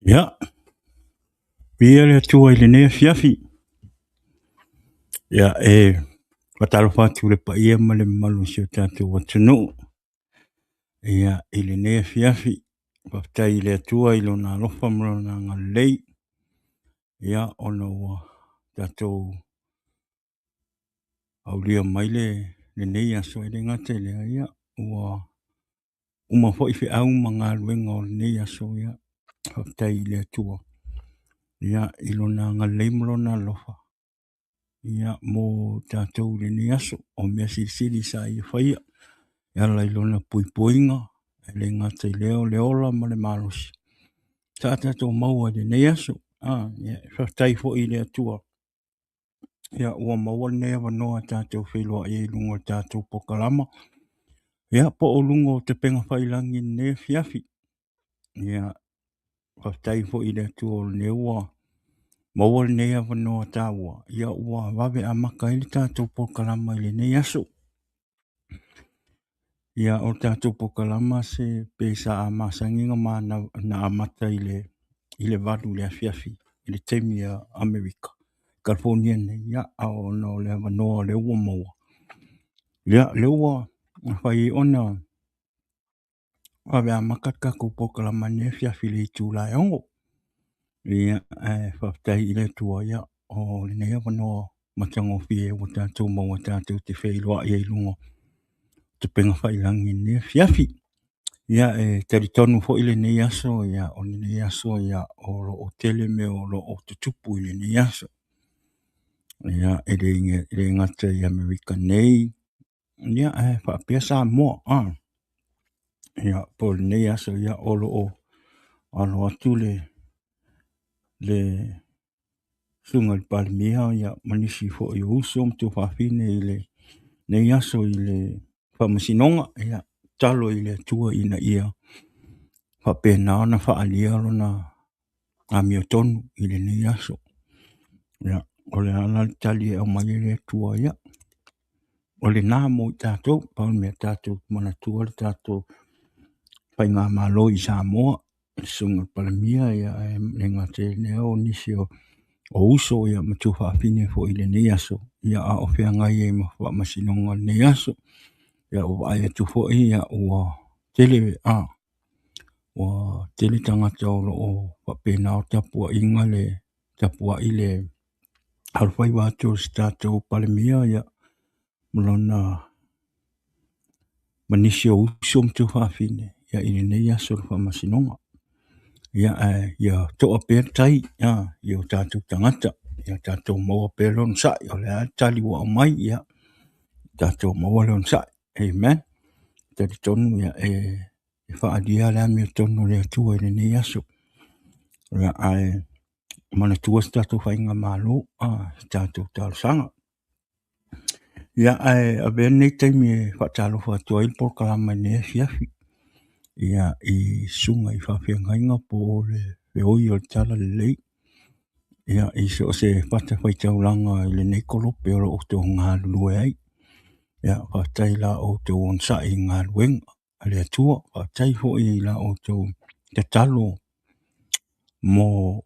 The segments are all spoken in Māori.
Ja, pia le tua i le nea fiafi. Ia, watalo whātu le pa ia ma le malu si o tātou watunu. Ia, i le nea fiafi. Whaftai i le atua i lo nā lofa mro nā ngā lei. Ia, ono ua tātou au lia mai le nei aso i le ngate lea. Ia, ua uma fo i fi au ma ngā luenga o le nei aso ia. Whaftai i le atua. Ia, i lo nā ngā lei mro nā lofa. Ia mo tātou le ni aso o mea siri sa i whaia. Ia la ilona puipuinga e le ngata i leo le ola ma le malusi. Tātou maua le ni aso. Ia whaftai fo i le atua. Ia ua maua le nea wanoa tātou whelua i lungo tātou pokalama. Ia po o lungo te penga whailangi ne fiafi. Ia whaftai fo i le atua o le neua. Maua le nea wanoa tāua. Ia ua wawe a maka i le tātou pokalama i le nei aso. Ia o tātou pokalama se pesa a masanginga ma na amata i le vadu le afiafi. I le temi a Amerika. California ne. Ia o no le wanoa le ua maua. Ia le ua whai ona wawe a maka kako pokalama ne fiafi le itu lai ongo. Ia whaftai i le tua ia o le nea wanoa matango fie o tātou maua tātou te whailua i lungo te penga whailangi ne fiafi. Ia tari tonu fo i le nei aso ia o le nei aso ia o lo o tele me o lo o tutupu i le nei aso. Ia le ngata i Amerika nei. Ia whaapea sa moa. Ia po le nei aso ia o lo o alo atu le sunga i palimia ia manisi fo i uso mtu whaafine i le nei aso i le whamasinonga ia talo i le tua ina ia whapena ona whaalia lona a mio tonu i le nei aso. Ia o le ana tali e o mai le tua ia. O le nā mo i tātou, paul mea tātou mana tua le tātou pai ngā malo i Samoa. Sunga palimia ia le ngate neo nisi o uso ia matu whaafine fo i le nei aso. Ia a ofea ngai e ma whamasinonga nei aso. Ia o ai atu fo ia ua tele ua tele tangata o lo o whapena o tapua inga le tapua i le halwhai wātou si tātou palimia ia mlona manisi o uso mtu whaafine ia i le nei aso le whamasinonga. Ia toa pēr tai ia o tātou tangata ia tātou maua pēr lon sai o le tali wa o mai ia tātou maua lon sai. Amen. Tari tonu ia whaadia le amia tonu le atua i le nei aso. Ia mana tua si tātou whainga malo tātou tālsanga. Ia a vea nei taimi e whaatalo whaatua il por kalama nei fiafi. Ia i sunga i whawhiangainga po le oi o tala le lei. Ia i se o se whata whaitaulanga i le nei kolope o o tō ngā lue ai. Ia whaatai la o tō onsa i ngā luenga. A le atua whaatai ho i la o tō te talo mo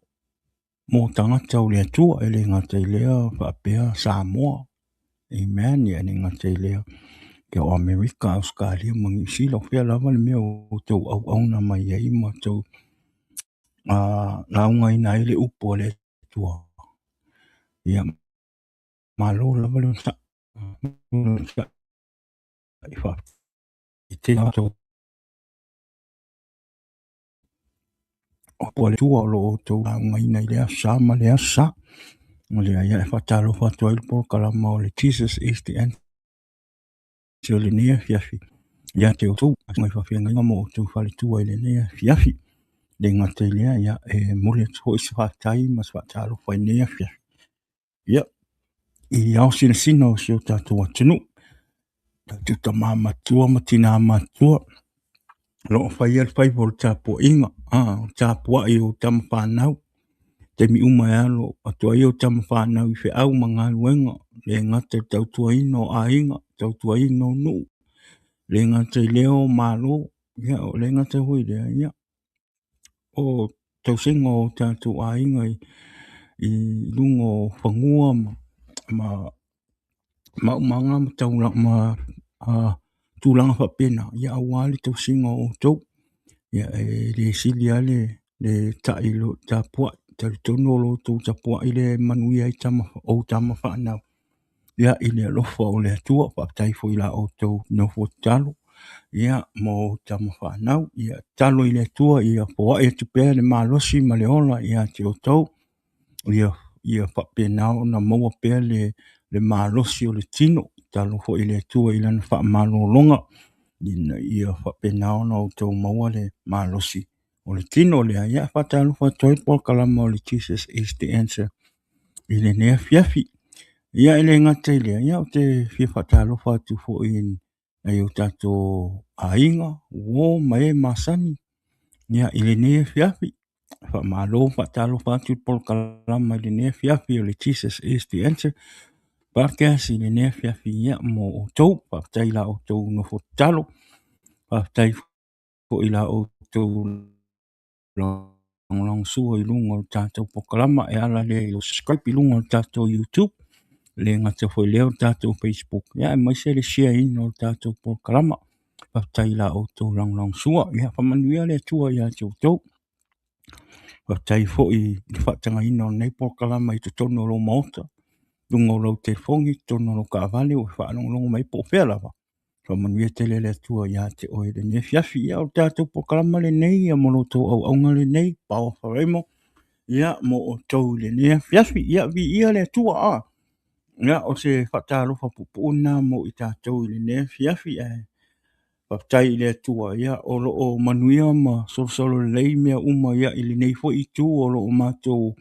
tangata o le atua e le ngata i lea whaapea Samoa. Amen. Ia le ngata i lea ke o Amerika, Australia, mangi sila whea lava le mea o tō au auna mai ai ma tō launga ina ele upo le tua. Ia malo lava le sa. I te ato o le tua o lo tō launga ina i lea sa ma lea sa. O le aia e whatalo whatua il por kalama o le Jesus is the end. Tio le nea fiafi. Ia te o tō, mai whawhianga inga mo o tō whale tua i le nea fiafi. Le ngata i lea ia mole tō isi whatai mas whatalo whai nea fiafi. Ia, i au sina o si o tātou atunu. Tātou ta māmatua ma tina mātua. Lo whai al whai vol tāpua inga. Tāpua i o tama whanau. Te mi uma e alo, atua i o tama whanau i whi au ma ngā luenga. Le ngata tautua ino a inga, tautua ino nu. Le ngata i leo malo, ia o le ngata hui lea, ia. O tausinga o tātou ainga I lungo whangua ma umanga ma taula ma tūlanga whapena. Ia awali tausinga o tau. Ia le sili ale le tailo tapua. Tari tono lo tau tapua ile manuia I tama o tama whanau. Ia ile alofa o le atua. Whaptaifo ila o tau nofo talo. Ia mo tama whanau. Ia talo ile atua. Ia poa e tupea le malosi ma le ola. Ia te o tau. Ia whapenao na maua pea le malosi o le tino. Talo fo ile atua ilana wha malo longa. Ia whapenao na o tau maua le malosi. O le tino lea, ia whatalo whatoi po kalama o le Jesus is the answer. Ile nea fiafi. Ia ele ngata lea, ia o te fia whatalo whatu fo in ai o tato ainga, wo mai masani. Ia ile nea fiafi. Whamalo whatalo whatu po kalama ile nea fiafi o le Jesus is the answer. Podcast ile nea fiafi ia mo o tau, whaptaila o tau no whatalo. Whaptai fo ila o tau long sua I lunga o tātou pokalama e ala le o Skype I lunga o tātou YouTube le ngata foi leo tātou Facebook ia e mai se le share in o tātou pokalama whaptai la o tau long sua ia whamanuia le tua ia tau whaptai fo I whatanga ina o nei pokalama I tono lo maota lunga o lau telefongi tono lo ka avale o whanonga mai po whelawa whamanuia tele le tua ia te oe le ne fiafi ia o tātou pokalama le nei ia mono tau au aunga le nei pao Faraimo ia mo o tau le ne fiafi ia vi ia le tua a ia o se whatalo whapupuna mo I tātou le ne fiafi whaptai le tua ia o lo o manuia ma solo lei mea uma ia I le nei fo I tu o lo o mātou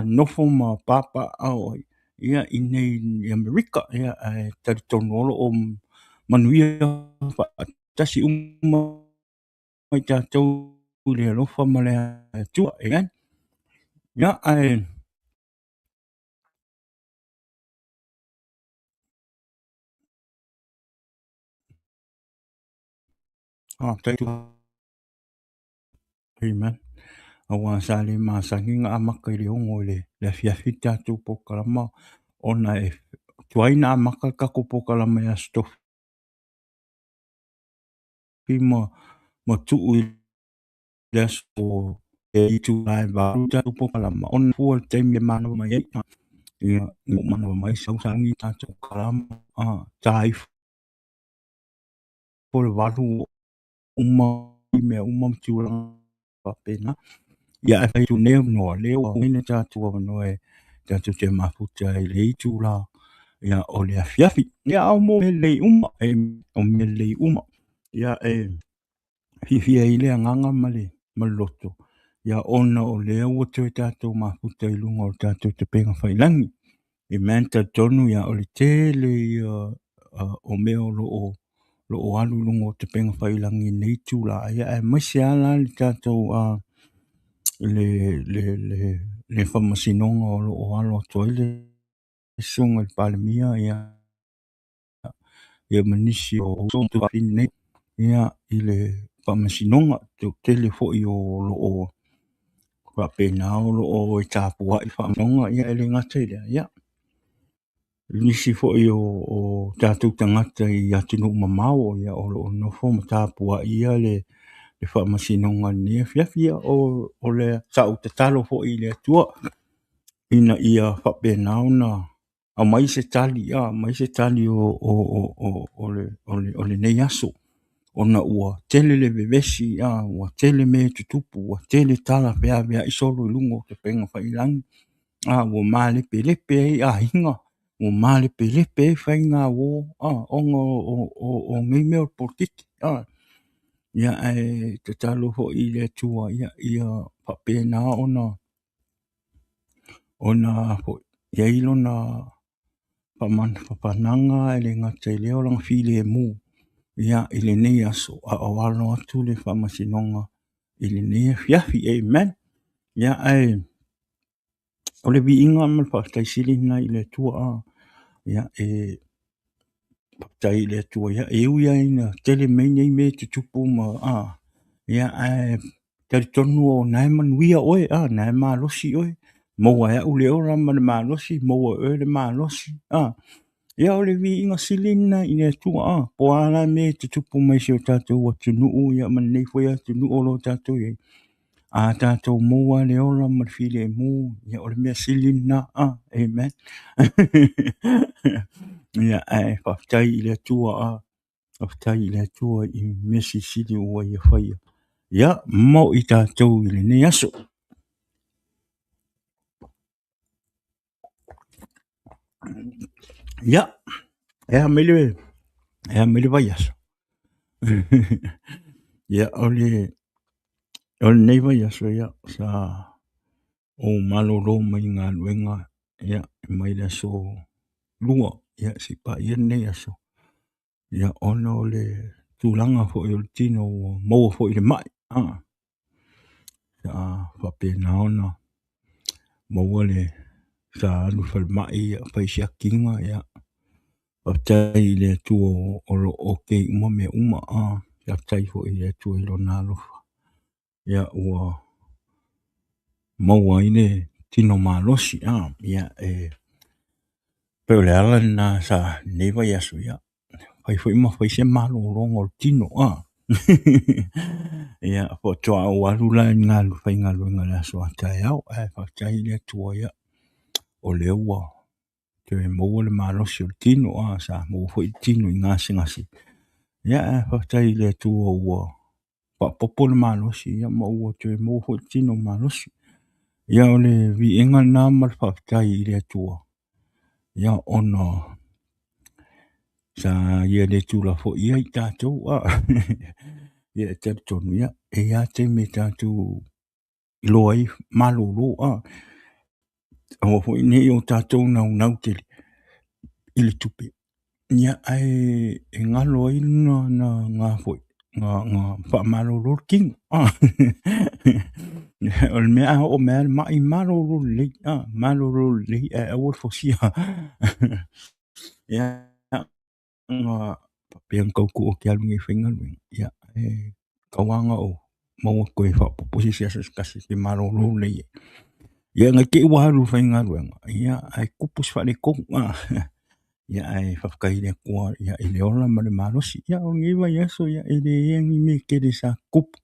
nofo ma papa au ia I nei I Amerika ia tari tono o lo o manuia tasi mai tātou le alofa ma le tua ia taitu amen awa sale ma sanginga amaka I le ongo le fiafi tātou pokalama ona tuaina amaka kako pokalama ia stofi ma tuu I le aso I tu lai varu tātou pokalama ona fua teimi e mana mai ia mana mai sausangi tātou kalama taif po le valu mea tiulanga pena ia e tu neo no leo ina tātou no tātou te mafuta I le itu la ia o le afiafi ia au mo le o me le ia fifia I le anganga ma loto ia ona o le ua te tātou mafuta I lunga o tātou te penga whailangi I manta tonu ia o le tele o mea lo o alu lunga o te penga whailangi nei tu la ia maise ala le tātou le whamasinonga o lo o alo toile sunga I palemia ia manisi o sontu pini nei ia I le whamasinonga te tele fo I o lo o whapena o lo o tāpua I whamasonga ia ele ngate ia nisi fo I o tātou tangata I atunu mamao ia o lo no fo tāpua ia le whamasinonga ni fiafia o le sau te talo fo I le tua ina ia whapena ona a mai se tali o le nei aso ona ua tele le vevesi ua tele me tutupu ua tele tala pea isolo I lungo te penga whailangi ua male pelepe hinga ua male pelepe whainga onga o ngei mea politiki ia te talo ho I le tua ia whapena ona ia ilo na whapananga le ngata leo lang fili mu ia I le nei aso o walo atu le whamasinonga I le nei fiafi amen ia o le vi inga mal whakaisili na I le tua ia tai le tua ia uia ina tele mei nei me te tupu ma ia tari tonu o nae manuia oe, nae malosi oe, maua ea ule ora ma le malosi, maua oe le malosi, ia o le vi inga silina i le tua, po ala me te tupu mai se o tātou wa tunuu, ia man nei fwea tunuu o lo tātou iei. A tātou maua le ora ma le file mu, ia o le mea silina, amen. Ia ai, whaftai i le tua, whaftai i le tua i mesi sili ua ia whaia. Ia, mo i tātou i le ne aso. Ia, ea mele vai aso. Ia, ole nei vai aso, ia, sa o malolo mai ngā luenga, ia, mai le aso lua, ia, si pa ia nei aso. Ia, ona o le tūlanga fo i o le tino o maua fo i le mai, sa whapena ona, maua le sa alu whal mai, ia, whaisia kinga, ia, whaptai le tua o lo o kei uma me uma, whaptai fo i le tua i lo nā lofa. Ia, ua maua i le tino malosi, ia, peo le ala na sa neiva yasu, ia, whai fo ima whaisia malo rongo o tino, ia, po toa o alula ngā luwhai ngā luenga le aso atai au, whaptai le tua, ia, o le ua, te maua le malosi o tino, sa maua fo i tino i ngasi ngasi. Ia, whaptai le tua ua, popo le malosi, ia, maua te maua fo i tino malosi. Ia, o le vi inga nā mal whaptai le tua. Ia, ono, sa ia le tula fo ia i tātou, ia, te tonu, ia, ia te me tātou loai malolo, Awa fo i nei o tātou nau te ili tupe. Ia, e ngalo ai ngā fo ngā wha malolo king, o le mea o mea mai malolo lei, malolo lei, awar fo sia. Ia, ngā papeang kauku o ke alungi whainga luenga. Ia, kawanga o maua koe whapoposi siasa kasi ke malolo lei. Ia, ngai ke waharu whainga luenga. Ia, ai kupus whale kong. Ia, ai whafkai le kua. Ia, i le ola ma le malosi. Ia, o ngiwa yaso. Ia, i le iangi me ke le sa kup.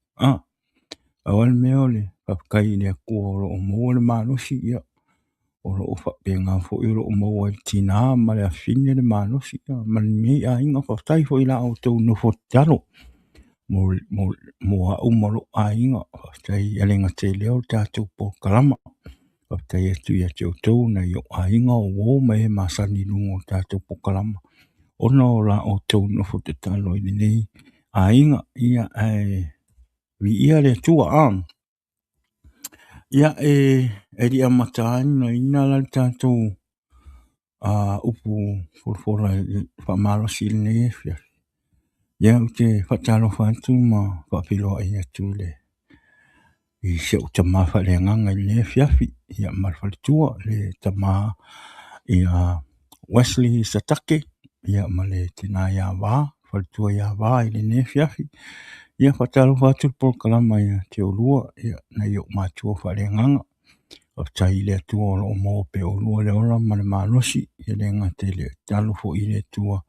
Awal mea le whafkai le kua o maua le malosi. Ia, o lo whapenga fo i lo maua i tina ma le afine le malosi. Ia, ma le mei a inga whaftai fo i la o tau no fo talo. Mo a umalo a inga whaftai alenga te leo tātou po kalama. Whaftai atu ia te tau na i o a inga o wō mai masani lungo tātou po kalama. Ona o la o tau no fo te talo i nei. A inga ia vi ia le tua am. Ia eri a mataani ina la tātou upu forfora whamalosi le nei fia. Ia te whatalo whatu ma whapilo ai atu le. I se o tama whale nganga i le fiafi. Ia marwhalitua le tama i Wesley Satake. Ia ma le tina ia wā. Whalitua ia wā i le ne fiafi. Ia whatalo whatu po kalama ia te olua. Ia na i o mātua whale nganga. Tai le atua o mo pe olua le ora ma le malosi. Ia le ngate le talo fo i le tua.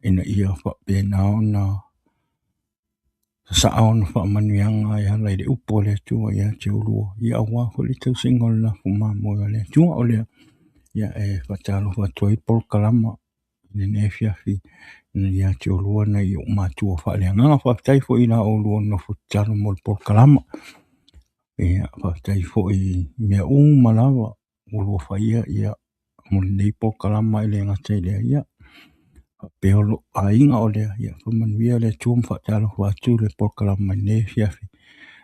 Ina ia whapena ona sa aona whaamanuianga ia lai le upo le tua ia te olua. Ia awa ko le tau singol na fuma moa le tua o le ia whatalo whatua i pol kalama le ne fiafi ia te olua na i o mātua whaale nganga whaftai fo i la olua no whatalo mo le pol kalama. Ia whaftai fo i mea malawa olua whaia ia mo le nei pol kalama i le ngate le ia. Peolo a inga o lea, ia whamanuia le tuam whatalo whatu le pokalama ne fiafi.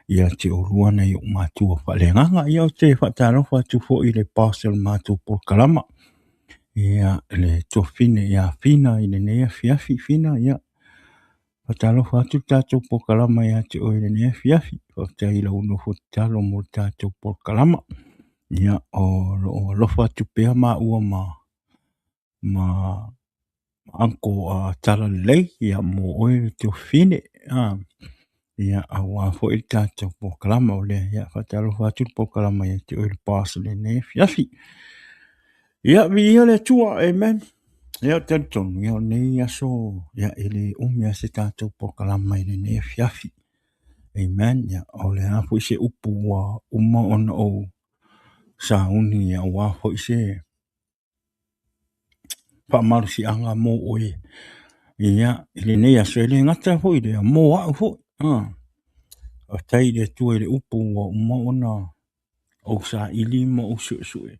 Ia te orua nei o mātua whalenganga, ia o te whatalo whatu fo i le parcel mātua pokalama. Ia le tofine ia fina i le nea fiafi fina, ia whatalo whatu tātou pokalama ia te o i le nea fiafi. Whata i la uno whatalo mo tātou pokalama. Ia o lofa tupea ma ua ma anko tala lei ia mo oe te fine Ia aua fo i tātou po kalama o lea. Ia whatalo whātul po kalama ia te oil pass le ne fiafi. Ia vi ia le tua, amen. Ia tantonu, ia nei aso, ia ele umia se tātou po kalama i le ne fiafi. Amen. Ia o le hapo i se upu wa uma ona o sa uni ia wafo i se whamaru si anga mo oe. Ia, ele nei aso ele ngata fo i le mo au fo. O tai le tua le upu wa uma ona o sa ili mo o su su e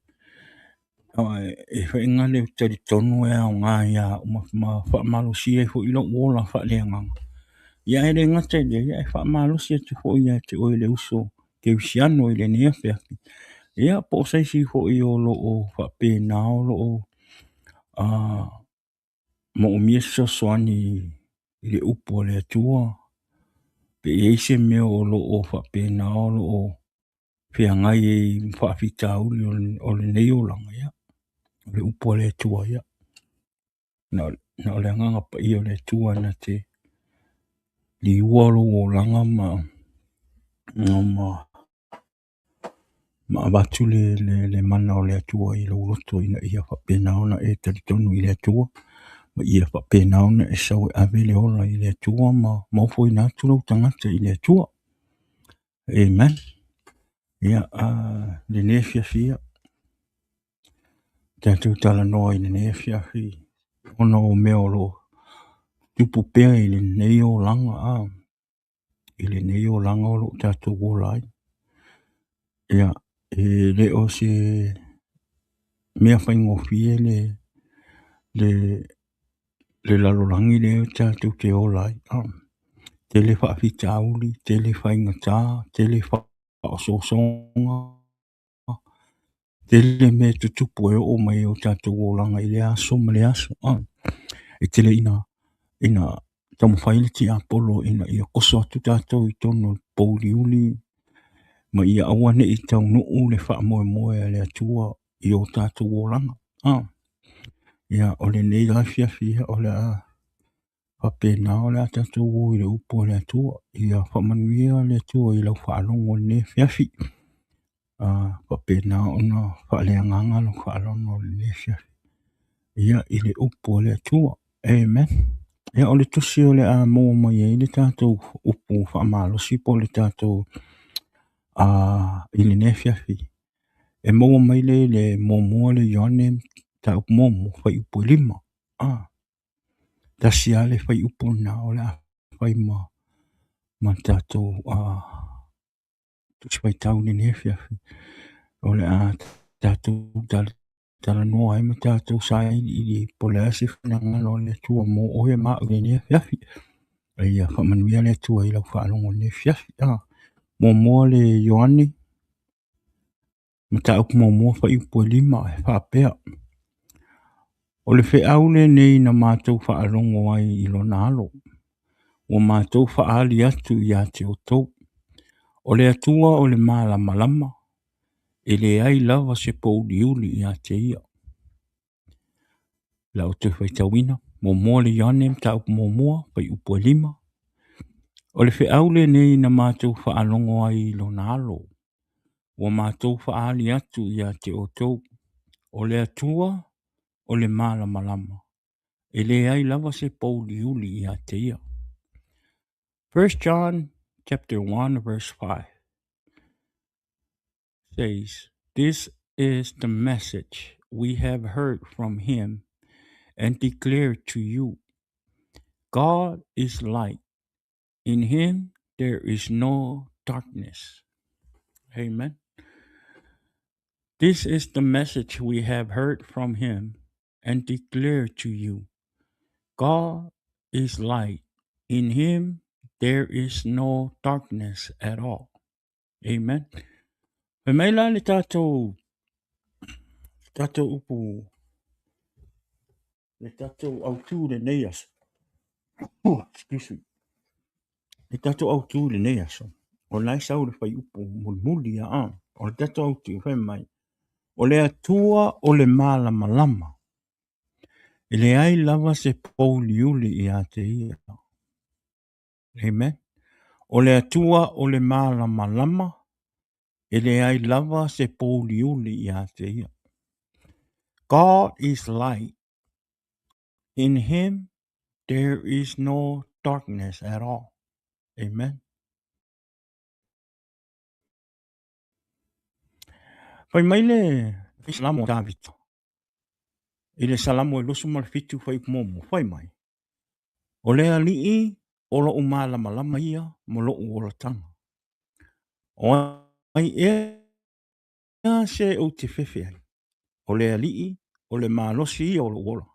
whainga le tari tonu e au ngā ia ma whaamalu si e fo ilo wola wha le ngang. Ia e le ngata le ia e whaamalu si e te fo ia te oe le uso ke usiano i le nea whiaki. Ia po saisi fo i o lo o whape na o lo o mo o mia soani i le upo le atua. Pe eise mea o lo o whape na o lo o whia ngai e whaafita uli o le nei o langa ia. Le upo le atua ia. Na o le nganga pa i o le atua na te li ualo o langa ma abatu le mana o le atua i lo uloto ina ia whape na ona e taritonu i le atua. Ma ia whape na ona e sau e ave le ola i le atua ma maufo ina atu tangata i le atua. Amen. Ia le nefia fia. Tātou tala noa i le nefia fi. Ona o mea o lo tupu pea i le nei o langa I le nei o langa o lo tātou o lai. Ia e le o se mea whaingo fie le lalolangi le o tātou te o lai. Te le whaafita auli, te le whainga tā, te le whaososonga, te le me tutupu e o mai o tātou o langa I le aso ma le aso. E te le ina tamu whaile ti apolo ina ia koso atu tātou I tono pouliuli ma ia awane I tau nuu le wha moe moe le atua I o tātou o langa. Ia o le nei laifia fia o le whape na o le a tātou o I le upo le atua. Ia whamanuia le atua I lau whaalongo le fiafi. Whape na o na whaaleanganga lo whaalongo le fiafi. Ia I le upo le atua. Amen. Ia o le tusi o le a mō mai I le tātou upu whaamalosi po le tātou I le ne fiafi. E mō mai le mō le yone ta upu mō whai upu lima. Ta siale whai upu na o le a whai ma tātou tusi whai tau le ne fiafi. O le a tātou tala noa ma tātou sai I po le asi whanangalo le tua mō oe ma o le ne fiafi. Ia whamanuia le tua I lau whaalongo le fiafi. Mō le yoane ma ta upu mō whai upu lima e whapea. O le wheaule nei na mātou whaalongo ai I lona alo. O mātou whaali atu I a te o tau. O le atua o le malamalama. E leai lava se pouliuli I a te ia. La o te whaitawina. Mō le yane ta upu mō whai upu lima. O le wheaule nei na mātou whaalongo ai I lona alo. O mātou whaali atu I a te o tau. O le atua o le malamalama. E leai lava se pouliuli I a te ia. 1 John chapter 1 verse 5 says, "This is the message we have heard from him and declare to you. God is light. In him there is no darkness." Amen. This is the message we have heard from him and declare to you. God is light. In him there is no darkness at all. Amen. Me mai la le tātou upu, le tātou autu le neias. Excuse me. Le tātou autu le neias. O lai sau le whai upu mulmuli a. O le tātou autu whai mai. O le atua o le malamalama. E le ai lava se pouliuli I a te ia. Amen. O le atua o le malamalama, e leai lava se pouliuli ia te ia. God is light. In him there is no darkness at all. Amen. Fai mai le salamu o David. I le salamu e losu ma le fitu fai kumomo. Fai mai. O le alii o lo umalamalama ia mo lo uola tanga. O ai ea se o te fefe ai. O le alii o le malosi ia o lo uola.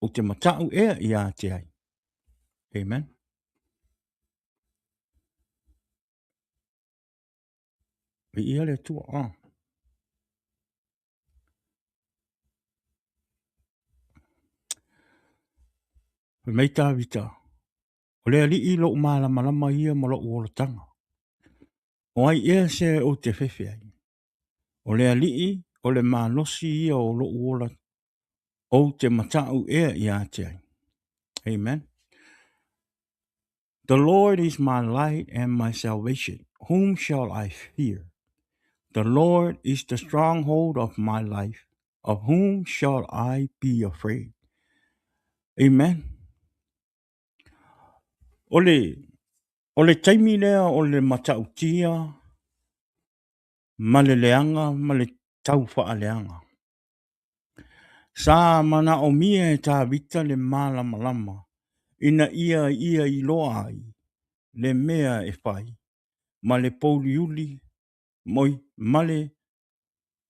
O te matau ea ia te ai. Amen. I ia le tua. Mai tā vita. O le alii lo umalamalama ia mo lo uola tanga. O ai ea se o te fefe ai. O le alii o le malosi ia o lo uola o te matau ea ia te ai. Amen. The Lord is my light and my salvation. Whom shall I fear? The Lord is the stronghold of my life. Of whom shall I be afraid? Amen. O le taimi lea o le matautia, ma le leanga, ma le tauwha leanga. Sa mana o mia e tā vita le malamalama. Ina ia I loa ai. Le mea e whai. Ma le pouliuli, moi, ma le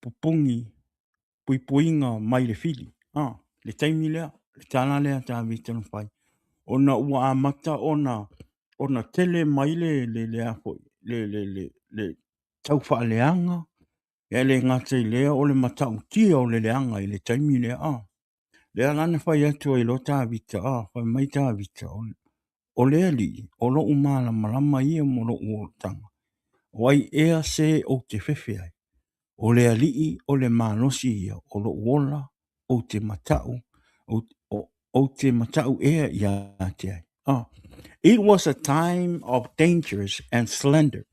pupungi, puipuinga mai le fili. Le taimi lea, le tana lea tā vita na whai. Ona ua amata, ona tele mai le afo, le tauwha leanga. E le ngata I lea o le matau tia o le leanga I le taimi lea. Lea lana whai atu I lo tā vita, whai mai tā vita. O lea li, o lo umala malama ia mo lo uotanga. Wai ea se o te fefe ai. O lea lii o le manosi ia o lo uola o te matau o te matau ea ia te ai. It was a time of dangers and slender.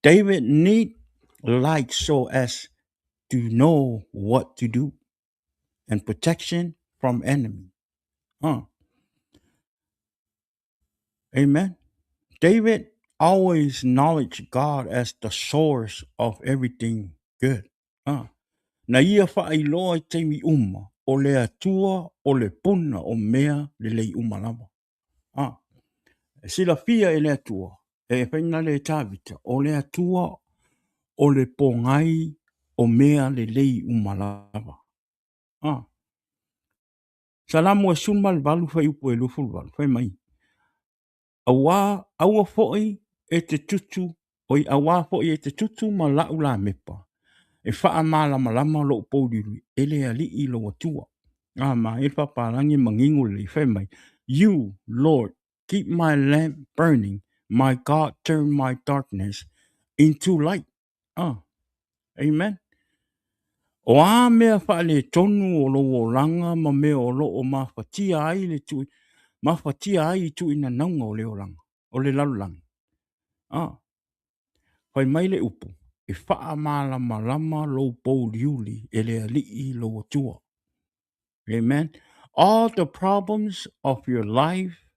David need light so as to know what to do and protection from enemy. Amen. David always acknowledged God as the source of everything good. Na ia whaailoa I teimi uma, o le atua o le puna o mea le lei uma lama. Sila fia e le atua, e whaina le tāvita, o le atua o le pongai o mea le lei uma lama. Salamu e suma le valu whai upo e lufu le valu, whai mai. Aua foi e te tutu, oi aua foi e te tutu ma lau la mepa. E wha malamalama lo pouliuli, ele ali I lo atua. Ma e whaparangi mangingu le whai mai. You, Lord, keep my lamp burning. My God, turn my darkness into light. Amen. O a mea wha le tonu o lo o langa ma mea o lo o mawhatia ai le tui. Mawhatia ai tu ina naunga o le o langa. O le lalulangi. Whai mai le upu. E wha malamalama lo pouliuli e le alii lo atua. Amen. All the problems of your life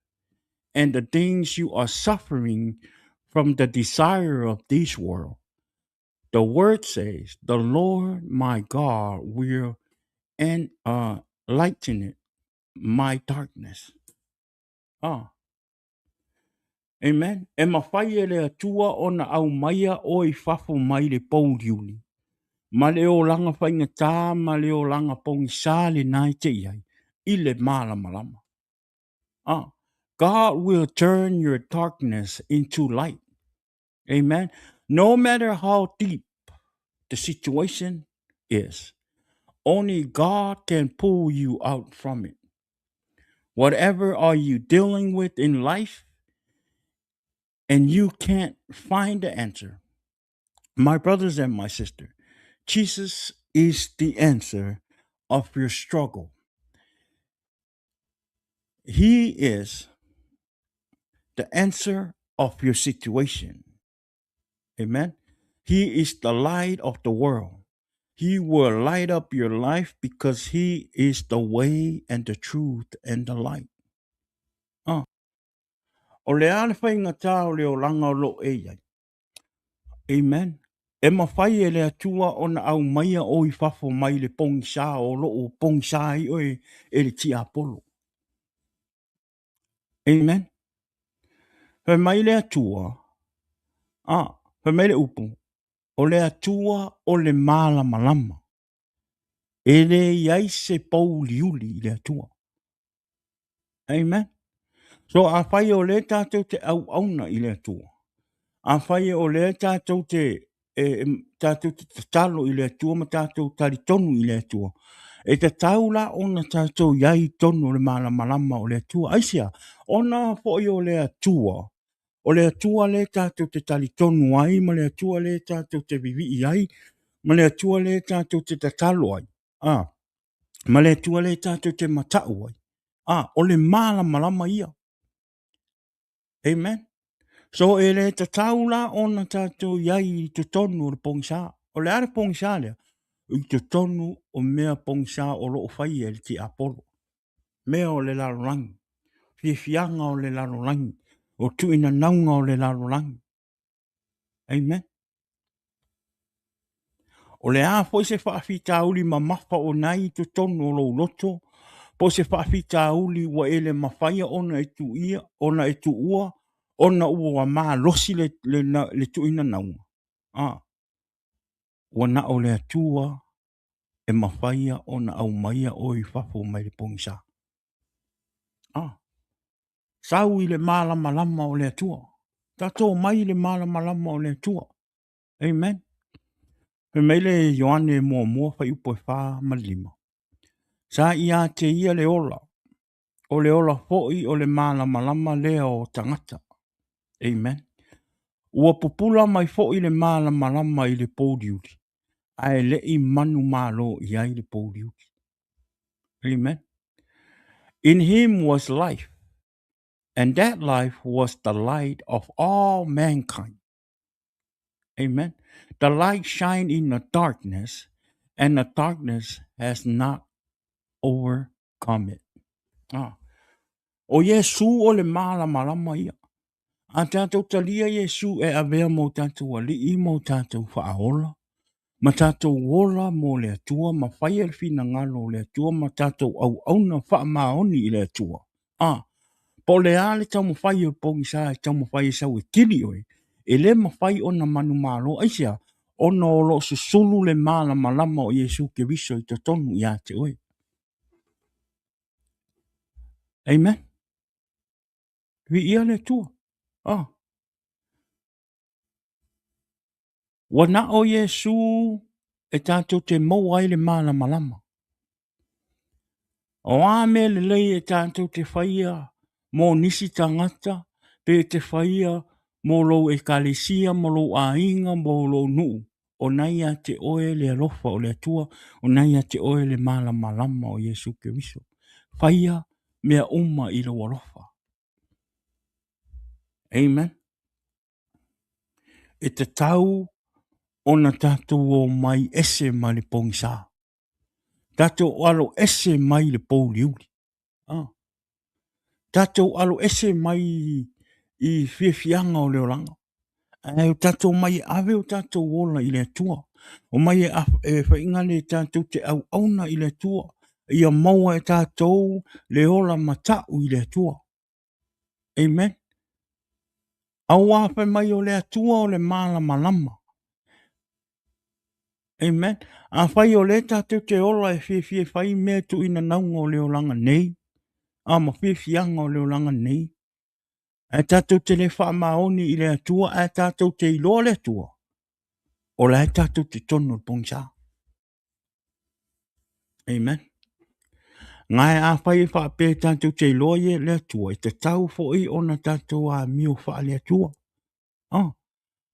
and the things you are suffering from the desire of this world. The word says, the Lord my God will lighten it, my darkness. Amen. E mawhai e le atua o na au maia o I whafo mai le pouliuli. Ma le o langa whainga tā, ma le o langa pongi sā le nai te iai. I le malamalama. God will turn your darkness into light. Amen. No matter how deep the situation is, only God can pull you out from it. Whatever are you dealing with in life and you can't find the answer, my brothers and my sister, Jesus is the answer of your struggle. He is the answer of your situation. Amen. He is the light of the world. He will light up your life because he is the way and the truth and the light. O le ale whai ngā o le o langa o lo e iai. Amen. E mawhai e le atua o na au maia o i whafo mai le pongi sā o lo o pongi sā i o e le ti apolo. Amen. Whai mai le atua. Whai mai le upu. O le atua o le malamalama. E le iai se pouliuli i le atua. Amen. So a whai o le tātou te au auna i le atua. A whai o le tātou te tātou te talo i le atua ma tātou tari tonu i le atua. E te taula ona tātou iai tonu le malamalama o le atua. Aisia, ona fwoi o le atua. O le atua le tātou te tali tonu ai, ma le atua le tātou te vivi ai, ma le atua le tātou te tatalo ai. Ma le atua le tātou te matau ai. O le malamalama ia. Amen. So e le te taula ona tātou iai i te tonu o le pongsā. O le are pongsā lea, i te tonu o mea pongsā o lo o whai e le ti apolo. Mea o le larolangi. Fianga o le larolangi. O tuina naunga o le larolangi. Amen. O le a fo se whaafita uli ma mafa o nai te tonu o lo loto. Po se whaafita uli wa ele mawhaia ona e tu ia, ona e tu ua, ona ua maa losi le tuina naunga. Wana o le atua e mawhaia ona au maia o i whafo mai le pongisa. Sau i le malamalama o le atua. Tato mai le malamalama o le atua. Amen. Pe meile Ioane mua whai upo e wha malima. Sa ia te ia le ola. O le ola hoi o le malamalama lea o tangata. Amen. Ua pupula mai hoi le malamalama i le pouliuli. Ai le i manu malo i ai le pouliuli. Amen. In him was life, and that life was the light of all mankind. Amen. The light shine in the darkness, and the darkness has not overcome it. O Yesu o le malamalama ia. A tātou talia Yesu e avea mo tātou ali mo tātou whaaola. Ma tātou wola mo le atua, ma whai al fina ngalo le atua, ma tātou au auna wha maoni i le atua. Po le ale tau ma whai o pongi sa, tau ma whai sau e tiri oi. E le ma whai o na manu malo, aisia, o na o lo susulu le malamalama o Yesu ke viso i te tonu i ate oi. Amen. Vi ia le atua. Wana o Yesu e tātou te mau ai le malamalama. O ame le lei e tātou te whaia mō nisi tangata, pe te whaia mō lou e kalesia, mō lou a inga, mō lou nuu. O nei a te oe le alofa o le atua, o nei a te oe le malamalama o Yesu ke viso. Whaia mea uma i lo alofa. Amen. E te tau ona tātou o mai ese mai le pongisa. Tātou alo ese mai le pouliuli. Tātou alo ese mai i whiawhianga o leolanga. Tātou mai ave o tātou ola i le atua. O mai e whaingale tātou te au auna i le atua. Ia maua e tātou le ola matau i le atua. Amen. Au awhi mai o le atua o le malamalama. Amen. A whai o le tātou te ola e whai mea tu ina naunga o leolanga nei. Ma whiawhianga o leolanga nei. E tātou te le wha maoni i le atua, e tātou te iloa le atua. O le tātou te tono le pongsa. Amen. Ngai a whai wha pe tātou te iloa le atua, e te tau fo i ona tātou a mio wha le atua.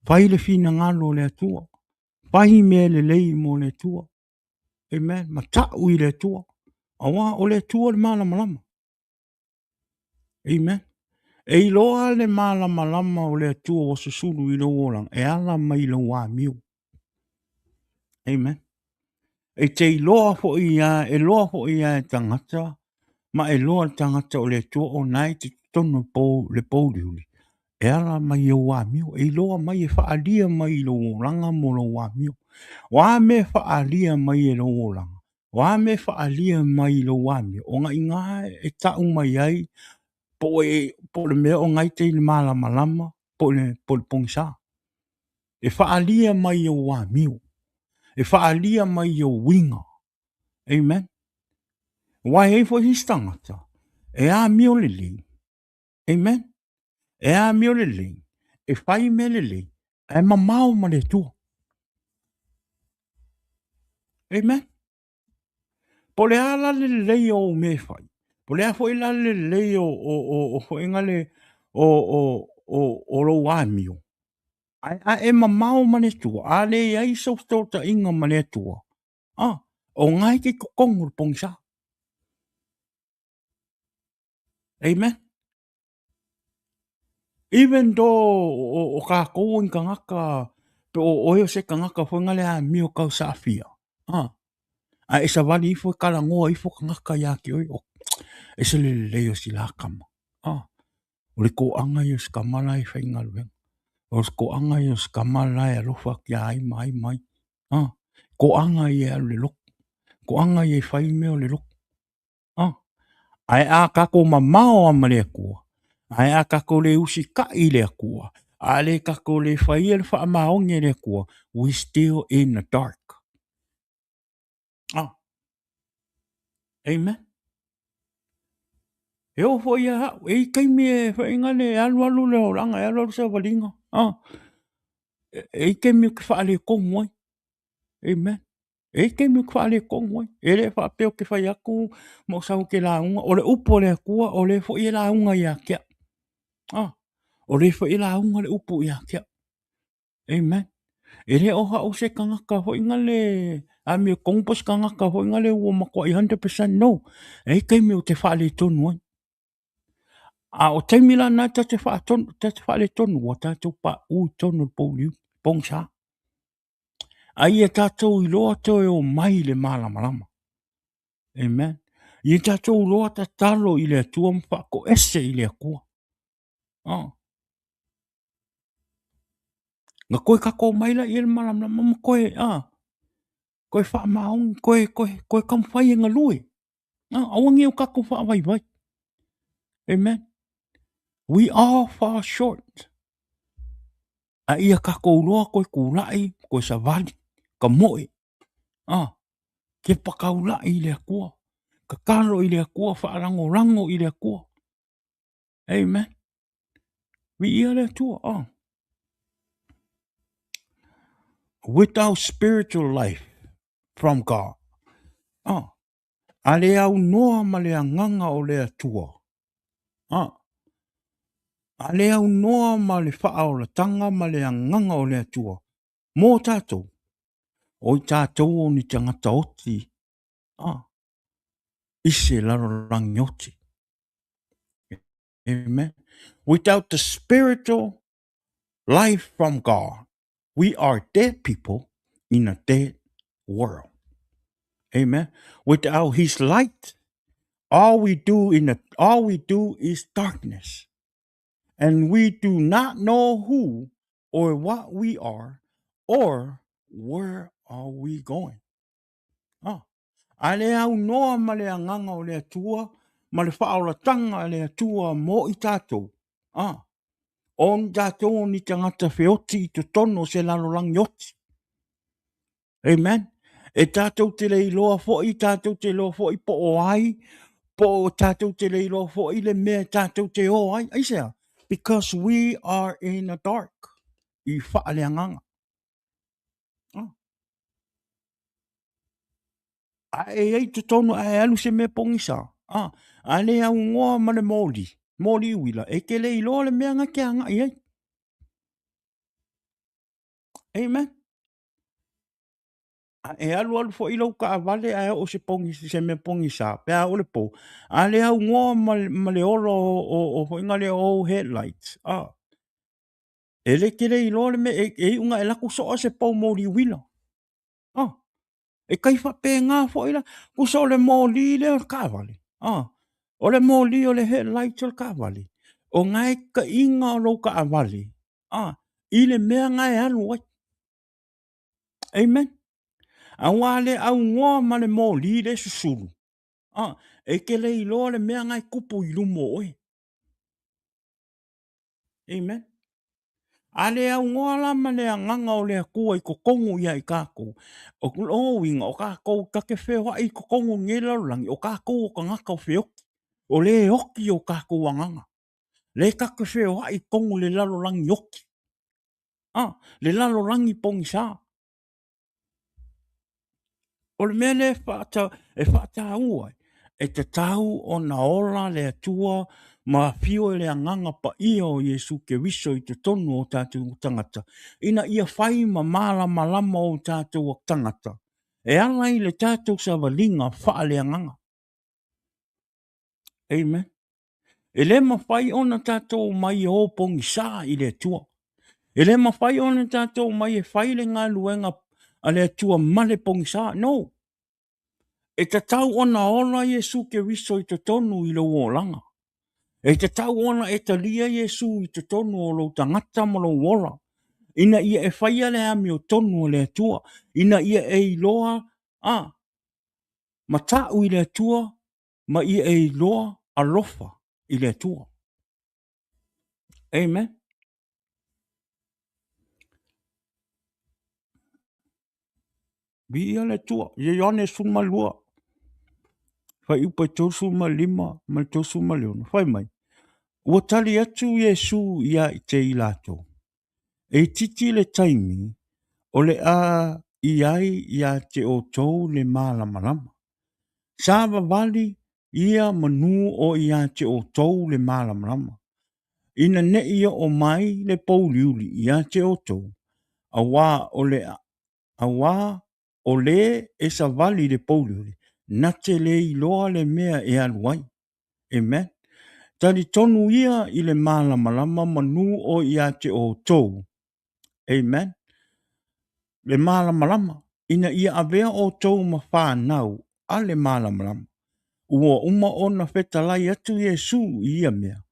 Whai le whina ngalo le atua. Whai mea le lei mo le atua. Amen. Ma tau i le atua. Awa o le atua le malamalama. Amen. E iloa le malamalama o le atua o susulu i lo orang, e ala mai lo wa miu. Amen. E te iloa fo ia, e loa fo ia e tangata, ma e loa tangata o le atua o nai te tono le pouliuli. E ala mai o wa miu, e iloa mai e whaalia mai lo oranga mo lo wa miu. Wa me whaalia mai e lo oranga. Wa me whaalia mai lo wa miu. O nga inga e tau mai ai, po le mea o ngai te malamalama, po le pongsa. E whaalia mai o wa miu. E whaalia mai o winga. Amen. Wai hei fo histangata. E a mio le lei. Amen. E a mio le lei. E whai me le lei. E mamau ma le tua. Amen. Po le ala le lei o me whai. Po le a fo ila le lei o fo inga le o lo wa mio. A e mamau ma le tua. A le ai so ta inga ma le tua. Ah. O ngai ke kongur pongsa. Amen. Even though o ka ko in kangaka pe o yo se kangaka fo ngale a mio ka safia. Ah. A esa vali fo kala ngo i fo kangaka ya ki o. Ese le yo sila kama. Ah. O le ko anga yo skamala i fainga lwen. O ko anga yo skamala e lofa ki ai mai. Ah. Ko anga i e le lok. Ko anga i fai me o le lok. Ah. Ai a kako mamao ama le kua. Ai a kako le usi ka i le kua. A le kako le fai e le wha maonge le kua. We still in the dark. Ah. Amen. E o fo ia ha. E kai me e wha inga le alu le oranga. E alu sa walinga. Ah. E kai me ke wha le kongwai. Amen. E kai me ke wha le kongwai. E le wha peo ke whai aku. Mo sau ke la unga. O le upo le kua. O le fo i la unga ia kia. Ah. O le fo i la unga le upo ia kia. Amen. E re oha o se kangaka ho inga le a me kompos kangaka ho inga le ua makua i 100% no. E kai me o te whaale tonu ai. A o taimila na ta te whaale tonu o tātou pa ui tonu pouliu, pongsa. A ia tātou i loa toi o mai le malamalama. Amen. I tātou loa ta talo i le atua mwhako ese i le akua. Ah. Nga koe kako maila i le malamalama koe, ah. Koe wha maong, koe kamwhai e ngalui. Awangi o kako wha vai. Amen. We all fall short. A ia kako uloa koe kulai, koe savali, ka moe. Ke pakaulai i le akua. Ka karo i le akua, whaarango i le akua. Amen. We ia le atua, without spiritual life from God. A le au noa ma le anganga o le atua. A le au noa ma le wha o le tanga ma le anganga o le atua. Mō tātou. O i tātou o ni tangata oti. Ise laro rangi oti. Amen. Without the spiritual life from God, we are dead people in a dead world. Amen. Without his light, all we do is darkness. And we do not know who or what we are or where are we going. A le au noa ma le anganga o le atua, ma le whaolatanga le atua mo i tātou. On tātou ni tangata whioti i te tono se lalorangi oti. Amen. E tātou te le iloa fo i tātou te loa fo i po o ai, po tātou te le iloa fo i le mea tātou te o ai. Aisea, because we are in the dark. I wha le anganga. A e ei te tono a e alu se me pongisa. A le au ngoa ma le mōli. Mōli uila. E ke le iloa le mea nga ke anga i ei. Amen. e alu fo i lau kaavale ae o se pongi se me pongi sa. Pea o le po. A le au ngoa ma le olo o inga le o headlights. E le kere i lo le me e unga e laku so se pau mo li wila. E kai fa pe ngā fo ila. Kusa o le mo li le o kaavale. O le mo li o le headlights o le kaavale. O ngai ka inga o lau kaavale. I le mea ngai alu wai. Amen. A wale au ngoa ma le mo li le susuru. E ke le ilo le mea ngai kupu i lumo oe. Amen. A le au ngoa la ma le anganga o le akua i kokongu ia i kako. O kulo winga o kako ka ke whewha i kokongu ngela langi. O kako o ka ngaka o wheoki. O le oki o kako wanganga. Le ka ke whewha i kongu le lalo langi oki. Le lalo langi pongi saa. O le mele e whata ua. E te tau o na ola le atua ma fio le anganga pa ia o Yesu ke wiso i te tonu o tātou tangata. Ina ia whai ma malamalama o tātou o tangata. E ala i le tātou sa walinga wha le anganga. Amen. E le ma whai o na tātou mai o pongi sā i le atua. E le ma whai o na tātou mai e whai le ngā luenga a le atua male pongi sā. No. E te tau ona ola Yesu ke wiso i te tonu i lo o langa. E te tau ona e te lia Yesu i te tonu o lo tangata mo lo wola. Ina ia e whaia le ami o tonu o le atua. Ina ia e iloa, ma tau i le atua, ma ia e iloa alofa i le atua. Amen. Vi ia le atua. Ia ione suma lua. Whai upa tosu ma lima, ma tosu ma leona. Whai mai. Ua tali atu Yesu ia i te ilato. E titi le taimi, o le a iai ia te o tou le malamalama. Sāwa wali ia manu o ia te o tou le malamalama. Ina ne ia o mai le pouliuli ia te o tou. Awa o le e sa wali le pouliuli. Na te le iloa le mea e aluai. Amen. Tani tonu ia i le malamalama manu o ia te o tou. Amen. Le malamalama. Ina ia avea o tou ma whānau a le malamalama. Ua uma ona whetalai atu Yesu ia mea.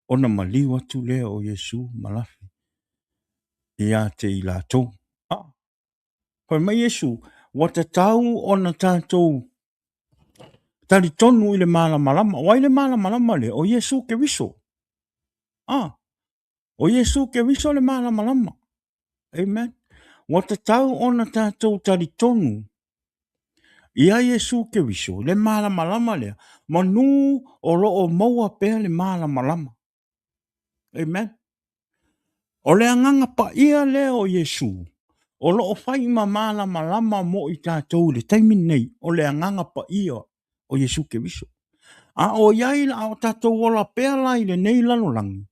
Ona maliu atu lea o Yesu malafi. Ia te i la tou. Koe mai Yesu, wata tau ona tātou tali tonu i le malamalama. Wai le malamalama le o Yesu ke wiso. O Yesu ke wiso le malamalama. Amen. Wata tau ona tātou tali tonu. Ia Yesu ke wiso le malamalama lea. Manu o loo maua pēr le malamalama. Amen. O le anganga pa ia lea o Yesu. O loo whai ma malamalama mo i tātou le taimin nei. O le anganga pa ia o Yesu ke wiso. A o iai la o tātou wola pēla i le nei lalolangi.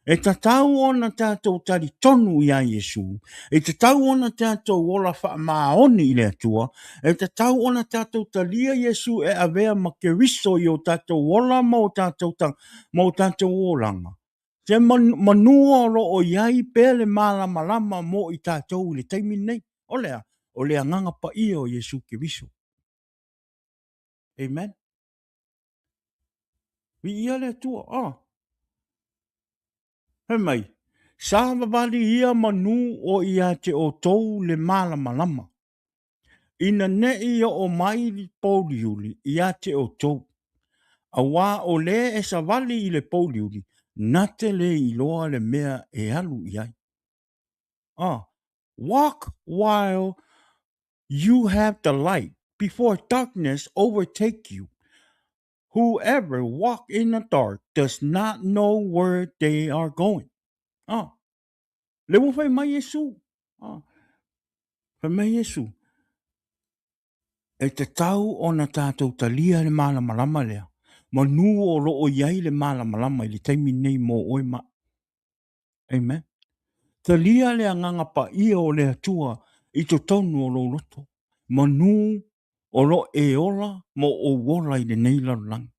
E ta tau ona tātou tari tonu ia Yesu. E ta tau ona tātou wola wha maoni i le atua. E ta tau ona tātou talia Yesu e avea ma ke wiso i o tātou wola ma o tātou wolanga. Se manua o iai pēle malamalama mo i tātou i le taimin nei. O lea nganga pa ia o Yesu ke wiso. Amen. Vi ia le atua, He mai, sāwa wali ia manu o ia te o tou le malamalama. Ina ne ia o mai li pouliuli ia te o tou. A wā o le e sa wali i le pouliuli, na te le iloa le mea e alu iai. Walk while you have the light before darkness overtake you. Whoever walk in the dark does not know where they are going. Le mo fai mai Yesu. Fai mai Yesu. E te tau o na tātou talia le malamalama lea. Ma nu o loo iai le malamalama i le taimi nei mo oi ma. Amen. Talia le anganga pa ia o le atua i to tonu o lo loto. Manu o lo e ola mo o wola i le nei lalulangi.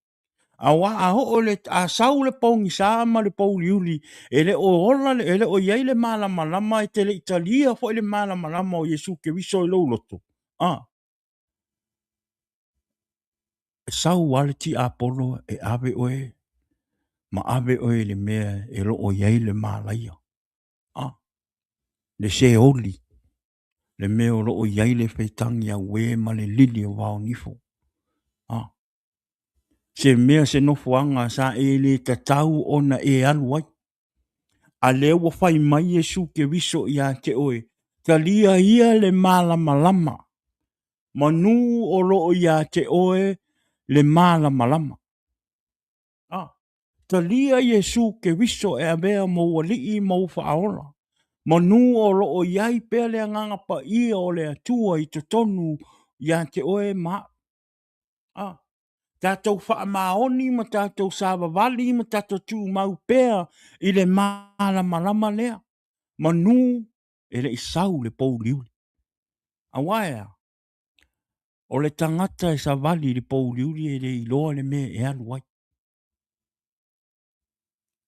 A wa a ho o le a sau le pongi sa ma le pouliuli e le o ola le ele o iai le malamalama e te le Italia fo le malamalama o Iesu ke viso i lo loto. E sau wale ti Apollo e ave oe ma ave oe le mea e lo o iai le malaia. Le se oli le mea o lo o iai le feitangi a we ma le lili o wao nifo. Se mea se nofuanga sa e le tatau ona e aluai. A leo wa fai mai Yesu ke viso ia te oe. Talia ia le malamalama. Manu o lo ia te oe le malamalama. Talia Yesu ke viso e avea mo walii mo faaola. Manu o lo o iai pea le anganga pa ia o le atua i to tonu ia te oe ma. Tātou wha maoni ma tātou sāwawali ma tātou tū mau pēr i le malamalama lea. Manu e le isau le pouliuli. A waia, o le tangata e sa wali le pouliuli e le iloa le me e aluai.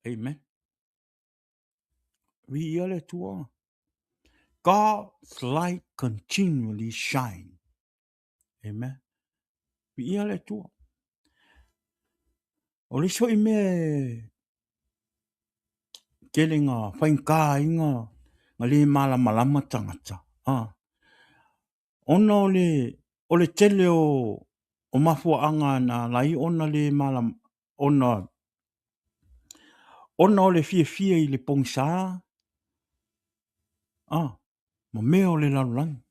Amen. Vi ia le tua. God's light continually shine. Amen. Vi ia le tua. O le so i me kelinga whainka inga nga le malamalama tangata. Ona o le tele o mafuaanga na lai ona le malam ona o le fia i le pongsa. Ma mea o le lalulangi.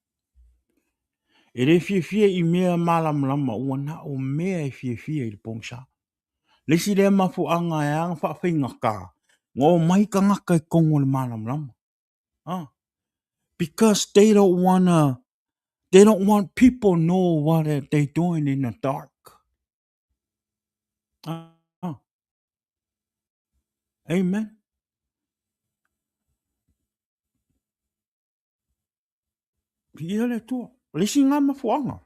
E le fia i mea malamalama ua na o mea e fia i le pongsa. Lesi le mafuaanga e anga whawhinga ka. Ngō mai ka ngaka i kongo le malamalama. Because they don't want people know what they're doing in the dark. Amen. Ia le tua. Lesi ngā mafuanga.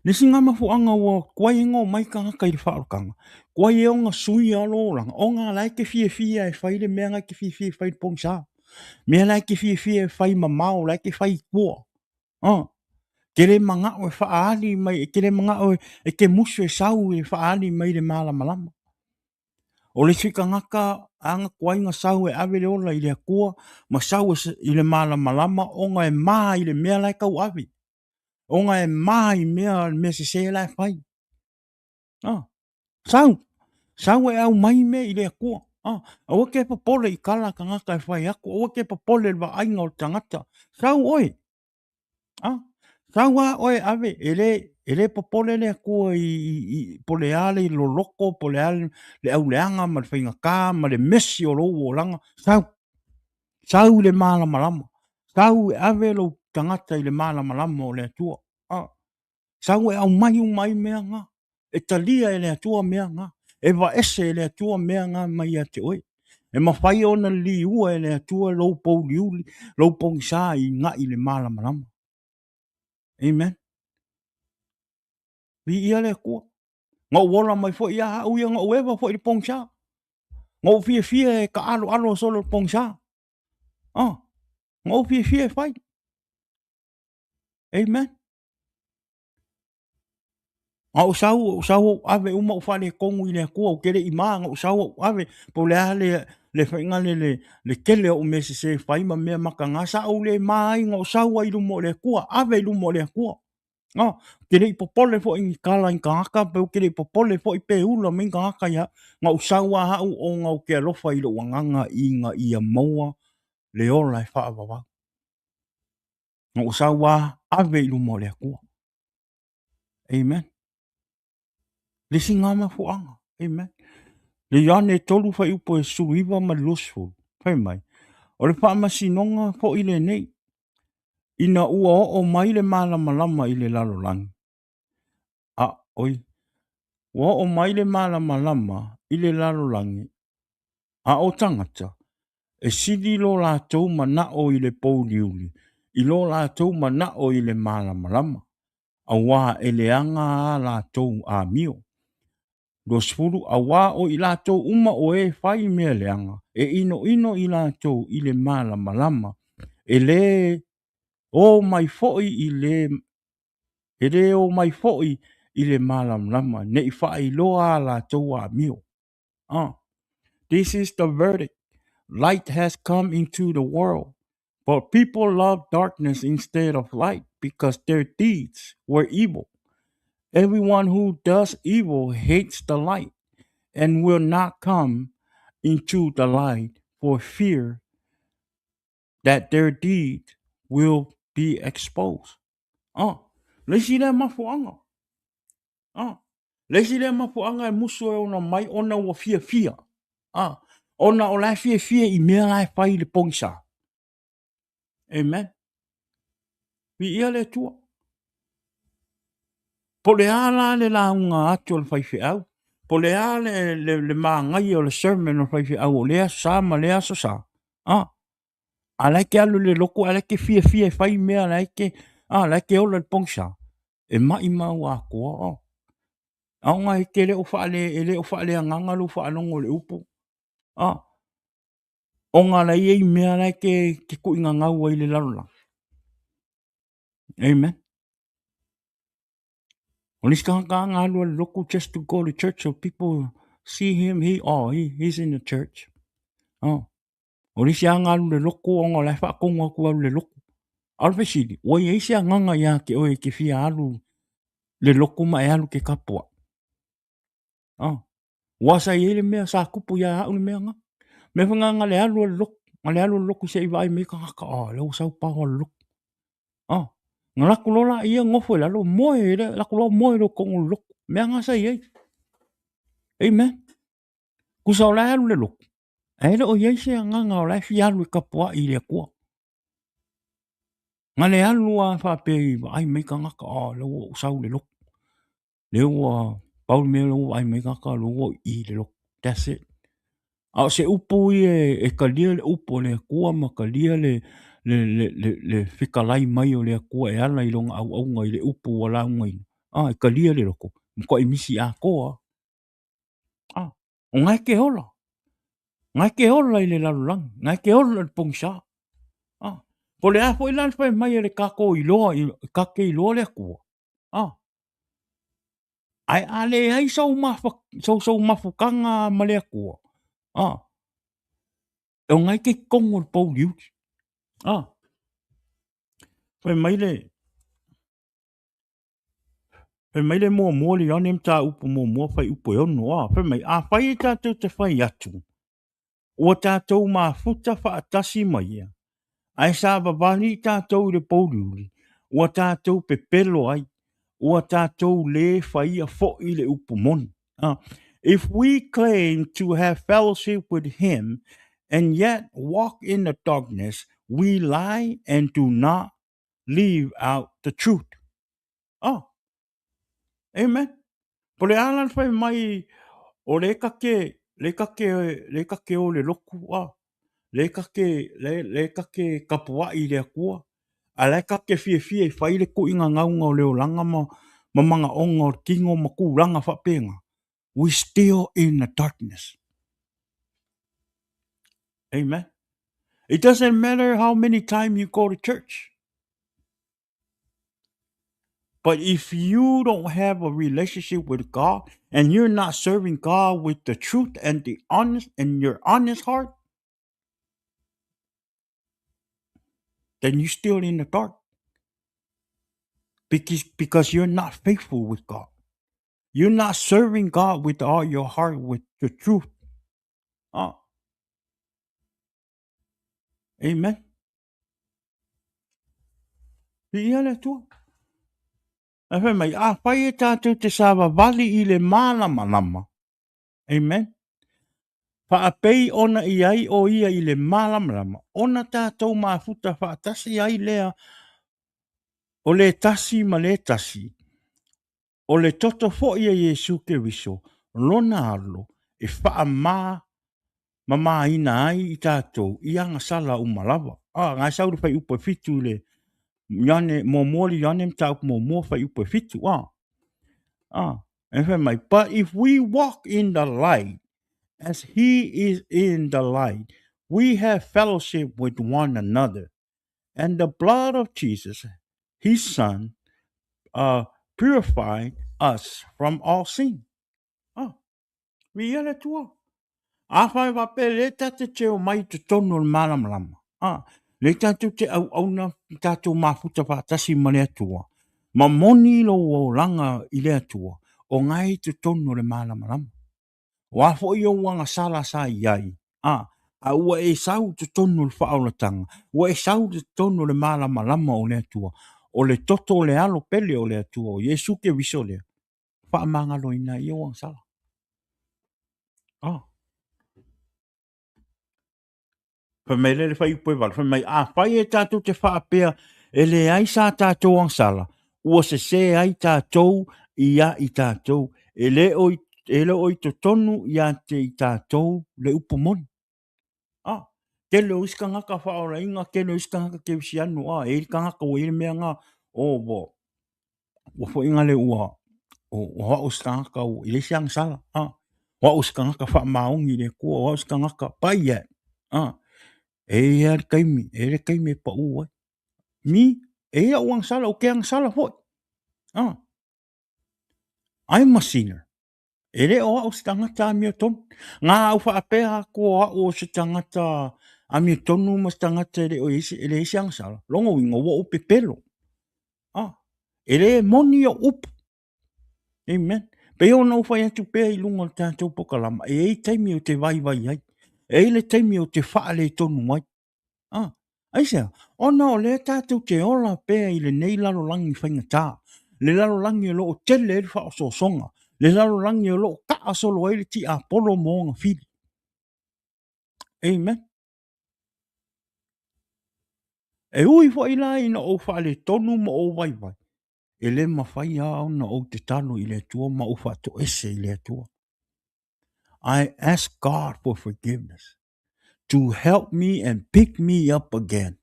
Lesi ngā mafuanga ua kuai ngō mai ka ngaka i le whaarukanga. Kuai e o ngā sui alo langa. O ngā lai ke fia e whai le mea ngai ke fia e whai le pongsa. Mea lai ke fia e whai mamau, lai ke whai kua. Ke le mga o e whaali mai, ke le mga o e ke musu e sau e whaali mai le malamalama. O le sika ngaka anga kuai ngā sau e ave le ola i le akua, ma sau i le malamalama o ngā e maa i le mea lai kau ave. O ngā e maa i mea se lai whai. Sau e au mai me i le akua. Awa ke papole i kala ka ngaka e whai aku, awa ke papole le wa ainga o tangata. Sau oi. Sau a oi ave, ele papole le akua i pole ale i lo loko, pole ale le au leanga, ma le whainga kā, ma le mesi o lo o langa. Sau le malamalama. Sau e ave lo tangata i le malamalama o le atua. Sau e au mai mea ngā. E talia e le atua mea ngā. E wa ese e le atua mea ngā mai a te oi. E mawhai ona li ua e le atua lo pouliuli, lo pongsa i ngā i le malamalama. Amen. Vi ia le kua. Ngā uola mai fo ia hau ia ngā uewa fo i le pongsa. Ngā fia e ka alo solo le pongsa. Ngā fia e whai. Amen. Ngā usau ave uma ufale kongu i le kua o kere i maa. Ngā usau ave po le le whainga le kele o me se whaima mea maka ngasa au le maa i ngā usau ai lumo le kua. Ave lumo le kua. Kere i popole fo i kala i kāka, peu kere i popole fo i pe ula me kāka ia. Ngā usau a hau o ngā o ke alofa i lo wanganga i ngā ia maua le ola e whaawawa. Ngā usau a ave i lumo le kua. Amen. Lesi ngā mafuanga. Amen. Le iane tolu whai upo e suiwa ma losful. Whai mai. O le wha masinonga fo i le nei. Ina ua o mai le malamalama i le lalolangi. Oi. Ua o mai le malamalama i le lalolangi. O tangata. E sidi lo la tau mana o i le pouliuli. I lo lātou mana'o I le malamalama. A wā e leanga a lātou a mio. Lo sfuru a wā o I lātou uma o e whai mea leanga. E ino I lātou I le malamalama. E le o mai fo'i I le e le o mai fo'i I le malamalama. Ne I whai loa a lātou a mio. This is the verdict. Light has come into the world. But people love darkness instead of light because their deeds were evil. Everyone who does evil hates the light and will not come into the light for fear that their deed will be exposed. Lesi le mafuanga. Lesi le mafuanga e musu e ona mai ona ua fia. Ona o lai fia I mea lai whai le pongsa. Amen. Vi ia le tua. Po le ala le launga atu o le whaiwhi au. Po le ala le maangai o le sermon o le whaiwhi au o lea sa ma lea so sa. A laike alu le loko, a laike fia e whai mea, a laike ola le pongsa. E mai mau a koa. Aonga e ke le o whaale anganga lu whaalongo le upo. Onga la iei mea laike ke kuinga ngau ai le lalula. Amen. When he's going local just to go to church so people see him, he's in the church. When he's young le loko onga la fa konga ku le loko. Alfa sidi, o ye sia nganga ya ke o ke fia alu le loko mai alu ke kapua. Wasa ye le mea sa kupu ya alu mea nga. Me fanga le alu le loko se vai me ka le o sa pa o loko. Ngala kulola ia ngofo la lo moe la kulo moe lo ko lo me nga sa ye. Amen. Ku sa la le lo. Ai o ye se nga la fi alu ka po I le ko. Ngale alu a fa pe ai me ka lo sa le lo. Le o Paul me lo ai me ka lo I le lo. That's it. A se upo e kalia le upo le ko ma kalia le fikalai mai o le kua e ala I longa au ngai le upu wala ngai. E kalia le loko. Mko I misi a koa. O ngai ke hola. Ngai ke hola I le lalulang. Ngai ke hola le pongsa. Po le a fo ilan fai mai le kako I loa, kake I loa le kua. Ai ale ai sau mafukanga ma le kua. O ngai ke kongo le pouliuli. Fai mai le mua le yone mta upu mua fai upu e ono. Fai mai a fai e tātou te fai atu. Ua tātou mafuta fa atasi mai ia. Ai sa vavani tātou le pouliuli. Ua tātou pepelo ai. Ua tātou le fai a fo I le upu moni. If we claim to have fellowship with him and yet walk in the darkness, we lie and do not leave out the truth. Amen. Po le alan fai mai o le kake o le loku le kake kapua I le akua. A le kake fie fai le kuinga ngaunga o le olanga ma manga onga o kingo ma kulanga whapenga. We still in the darkness. Amen. It doesn't matter how many times you go to church. But if you don't have a relationship with God and you're not serving God with the truth and the honest and your honest heart, then you're still in the dark. Because you're not faithful with God. You're not serving God with all your heart with the truth. Amen. Ia le tua. A whai mai, a whai e tātou te sāwa wali I le malamalama. Amen. Whaapei ona I ai o ia I le malamalama. Ona tātou mafuta whaatasi ai lea o le tasi ma le tasi. O le toto fo ia Yesu ke wiso. Lona alo e wha mama ina ai I tātou I anga sala umalawa. Ngā sauru whai upo fitu le Yane mo moli yane mtau mo fa upe fitu. And my, but if we walk in the light as he is in the light, we have fellowship with one another. And the blood of Jesus, his son, purified us from all sin. Viele tua. Awhai wape le tate te o mai te tonu le malamalama. Le tatu te au auna tatu mafuta whātasi ma le atua. Ma moni lo o langa i le atua. O ngai te tonu le malamalama. Wafo i o wanga sala sa iai. A ua e sau te tonu le whaolatanga. Ua e sau te tonu le malamalama o le atua. O le toto le alo pele o le atua. O Yesu ke viso le. Whaamangalo ina i o wanga sala. Fa mai le fai poi val, fa mai fai e tātou te whaapea, e le ai sa tātou ang sala, ua se ai tātou ia i tātou, e le oi to tonu ia te i tātou le upomoni. Ke le uska ngaka whaora inga, ke le uska ngaka ke visi anu, e ka ngaka o ele mea ngā, wa fo inga le ua, wa uska ngaka o ile siang sala, wa uska ngaka wha maungi le kua, wa uska ngaka pai e, e le kaimi pa ua. Mi, e a uang sala, o ke ang sala hoi. I'm a sinner. E le o si tangata a mia tonu. Ngā au wha apea ko o si tangata a mia tonu ma si tangata e le isi ang sala. Longo wingo wa upe pelo. E le moni o upu. Amen. Pe o nau whai atu pea i lunga tātou pokalama. E ei taimi o te vai ai. E le taimi o te wha le tonu mai. Aisea, ona o le tātou te ola pēa i le nei lalo langi whaingatā. Le lalo langi o loo tele e wha o so songa. Le lalo langi o loo ka asolo e le ti a polo mo ngā whiri. Amen. E ui wha i la ina o wha le tonu ma o vai. E le mawhai a ona o te talo i le tua ma o wha to ese i le tua. I ask God for forgiveness to help me and pick me up again.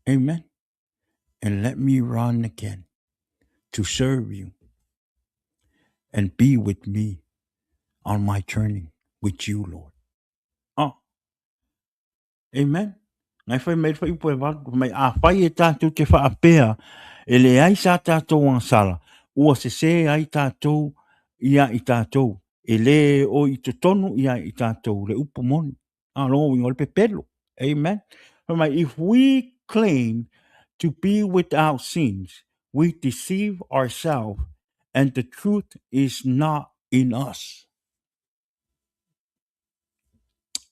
Amen. And let me run again to serve you and be with me on my journey with you, Lord. Amen. Ngai whai mai whai upo e wāku, mai a whai e tātou te whaapea, e le ai sa tātou ang sala, ua se ai tātou ia i tātou, e le o i te tonu ia i tātou, le upo moni. Longo wingo le pepelo. Amen. Mai, if we claim to be without sins, we deceive ourselves and the truth is not in us.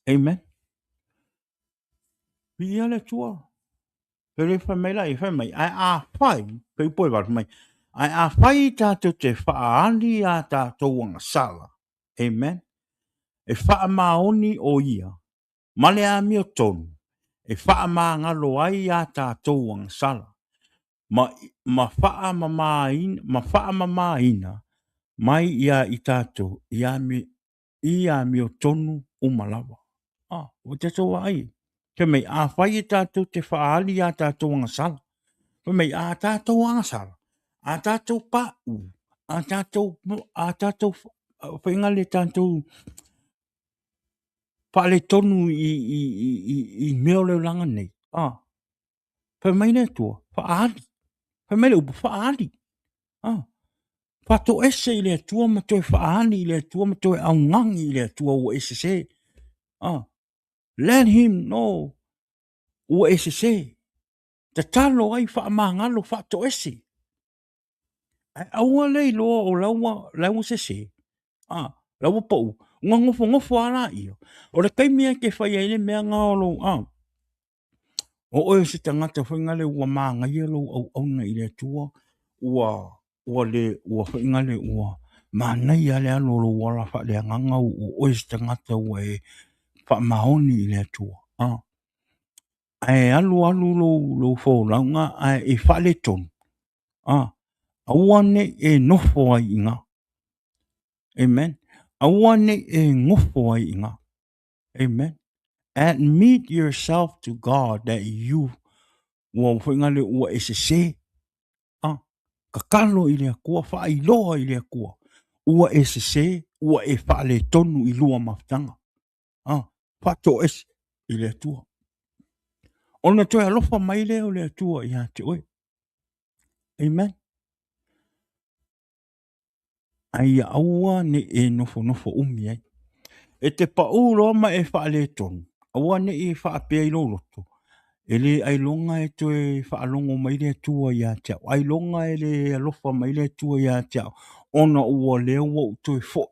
Amen. Ia le tua. Pere whai mai lai, whai mai, ai a whai, pei poi wai mai, ai a whai tātou te whaani a tātou anga sala. Amen. E wha maoni o ia, male a mio tonu, e wha ma ngalo ai a tātou anga sala. Ma wha ma ina, mai ia i tātou, ia mio tonu umalawa. O te tō ai. Ke mei a whai e tātou te whaali a tātou anga sala. Ke mei a tātou anga sala. A tātou pāu. A tātou whainga le tātou whaale tonu i meo leo langa nei. Pe mei ne tua. Whaali. Pe mei le upu whaali. Whato ese i le tua ma toi whaali i le tua ma toi au ngangi i le tua o ese se. Let him know ua ese se. Te talo ai wha mangalo wha to ese. Aua lei loa o laua se se. Laua pau. Nga ngofo ala iyo. O le kaimia ke whai aile mea ngalo. O oe se tangata whaingale ua maanga ia lo au auna i le tua. Ua whaingale ua manai ale alo lo wala wha le anganga o oe se tangata ua e wha mahoni i le tua. Ai alu lo fo launga ai e wha le tonu. Awane e nofo ai inga. Amen. Awane e ngofo ai inga. Amen. Admit yourself to God that you ua whainga le ua e se. Ka kalo i le akua, wha i loa i le akua. Ua e se, ua e wha le tonu i lua maftanga. Wha to es i le atua. Ona toi alofa mai leo le atua i hate oe. Amen. Ai aua ne e nofo umi ai. E te pau roa ma e wha le tonu. Aua ne e wha apea i lo loto. E le ailonga e toe whaalongo mai le atua i a teau. Ailonga e le alofa mai le atua i a teau. Ona ua leo wa toe fo.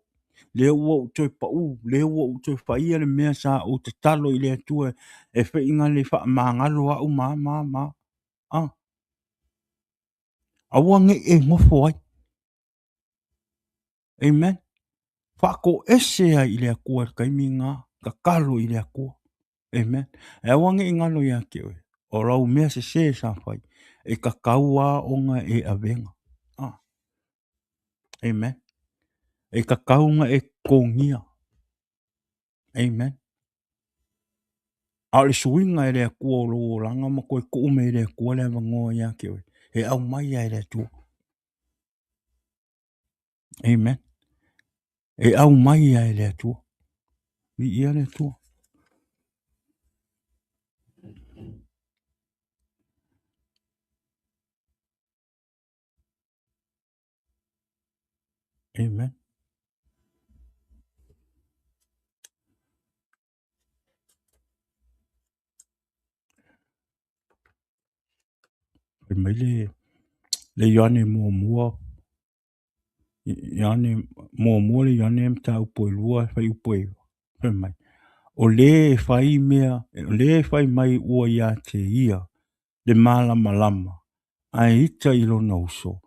Leo wa toe pau. Leo wa toe whaia le mea sa o te talo i le atua. E whainga le wha maangalo au ma. Aua nge e ngofo ai. Amen. Whako ese ai i le akua kaimi ngā. Ka kalo i le akua. Amen. E aua nge ingalo i a ke oe. O rau mea se sa whai. E ka kaua onga e avenga. Amen. E ka kaunga e kongia. Amen. A le suinga e le akua o loo langa ma koe kuume e le akua le avangoa i a ke oe. E au mai ai le atua. Amen. E au mai ai le atua. Vi ia le atua. Amen. E mai le yane mua. Yane mua le yane mta upo lua fai upo e. Fai mai. O le fai mea, le fai mai ua ia te ia. Le malamalama. Ai ita i lona uso.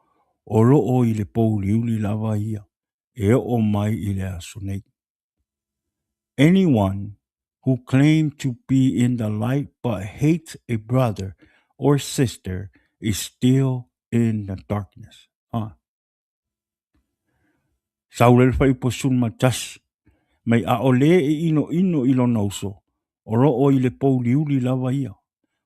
O loo i le pouliuli lava ia. E o mai i le aso nei. Anyone who claims to be in the light but hates a brother or sister is still in the darkness. Saulel fai po sun matasi. Mai a o le e ino i lona uso. O loo i le pouliuli lava ia.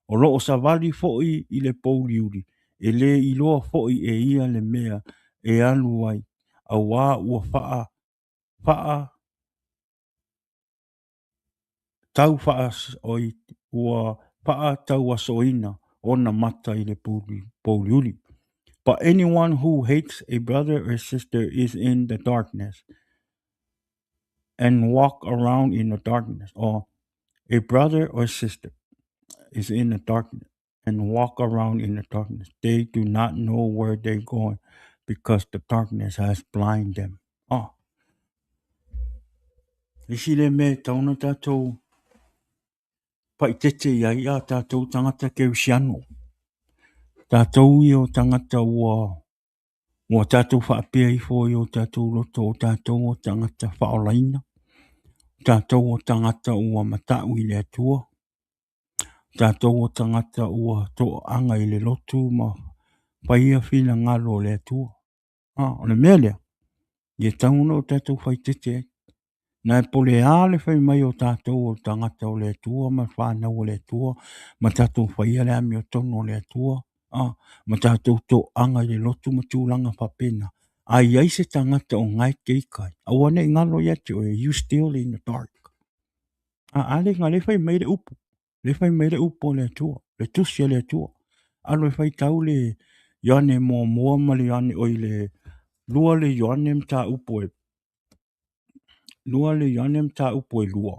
O loo savali foi i le pouliuli. E le iloa foi e ia le mea e alu ai. A wā ua tau faa oi ua faa tau asoina ona mata i le pouliuli. But anyone who hates a brother or sister is in the darkness and walk around in the darkness. Or a brother or sister is in the darkness and walk around in the darkness. They do not know where they're going because the darkness has blinded them. Isi le me tauna tātou paitete iai a tātou tangata ke usiano. Tātou i o tangata ua tātou whaapea i fo i o tātou loto o tātou o tangata whaolaina. Tātou o tangata ua matau i le atua. Tātou o tangata ua to anga i le lotu ma whaia whina ngalo le atua. O le mea lea, i e tauna o tātou whaitete ai. Nā e pole ale whai mai o tātou o tangata o le atua, ma whanau o le atua, ma tātou whaia le ami o tono o le atua, ma tātou to anga i le lotu ma tūlanga whapena. Ai ai se tangata o ngai keikai. Awane ngalo ia te o you still in the dark. Ale ngā le whai mai le upo. Le whai mai le upo le atua. Le tusia le atua. Alo e whai tau le yane mua ma le yane o i le lua le yane mta upo e. Lua le yane mta upo e lua.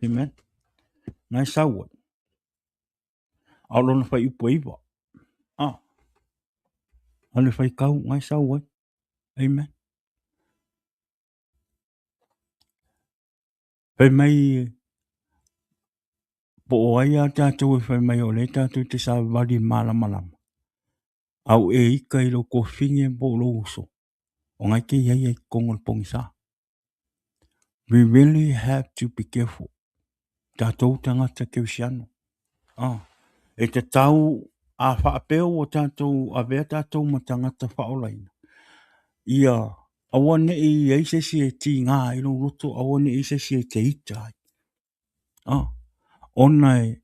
Amen. Ngai saua. Alo na whai upo iwa. Alo whai kau ngai saua. Amen. Whai mai po o ai a tātou e whai mai o le tātou te sa wali malamalama. Au e ika i lo ko whinge po lo uso. O ngai ke iai e kongol pongisa. We really have to be careful. Tātou tangata ke usiano. E te tau a whaapeo o tātou, a vea tātou ma tangata whaolaina. Ia, awane i eise si e ti ngā i lo roto, awane i eise si e te ita ai. Ona e,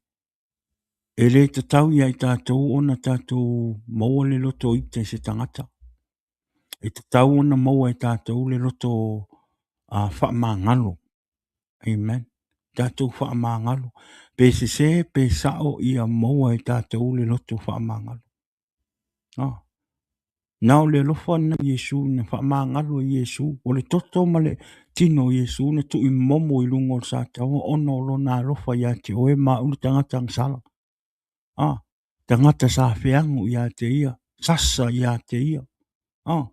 E le tatau ia i tātou ona tātou maua le loto i te se tangata. E tatau ona maua i tātou le loto a whaamangalo. Amen. Tātou whaamangalo. Pe se pe sao ia maua i tātou le loto whaamangalo. Ah. Nau le lofa na Yesu na whaamangalo i Yesu. O le toto ma le tino Yesu na tu i momo i lungo sa tau ono lo na lofa ia te oe ma ulu tangata ang sala. Ah. Tangata sa whiangu ia te ia. Sasa ia te ia. Ah.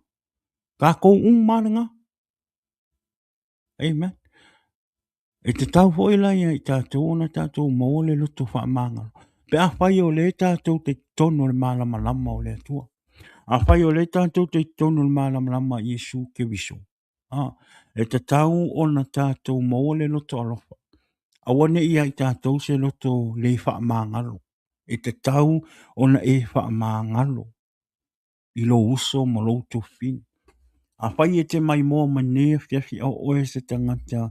Ka kou maranga. Amen. E te tau fo ila ia i tātou na tātou maua le loto whaamangalo. Pe a whai o le tātou te tono le malamalama o le atua. A whai o le tātou te tono le malamalama Yesu ke wiso. Ah. E te tau o na tātou maua le loto alofa. Awane ia i tātou se loto le whaamangalo. E te tau o na e whaamangalo. I lo uso ma lo to fin. A whai e te mai moa manea whiawhi o oe se tangata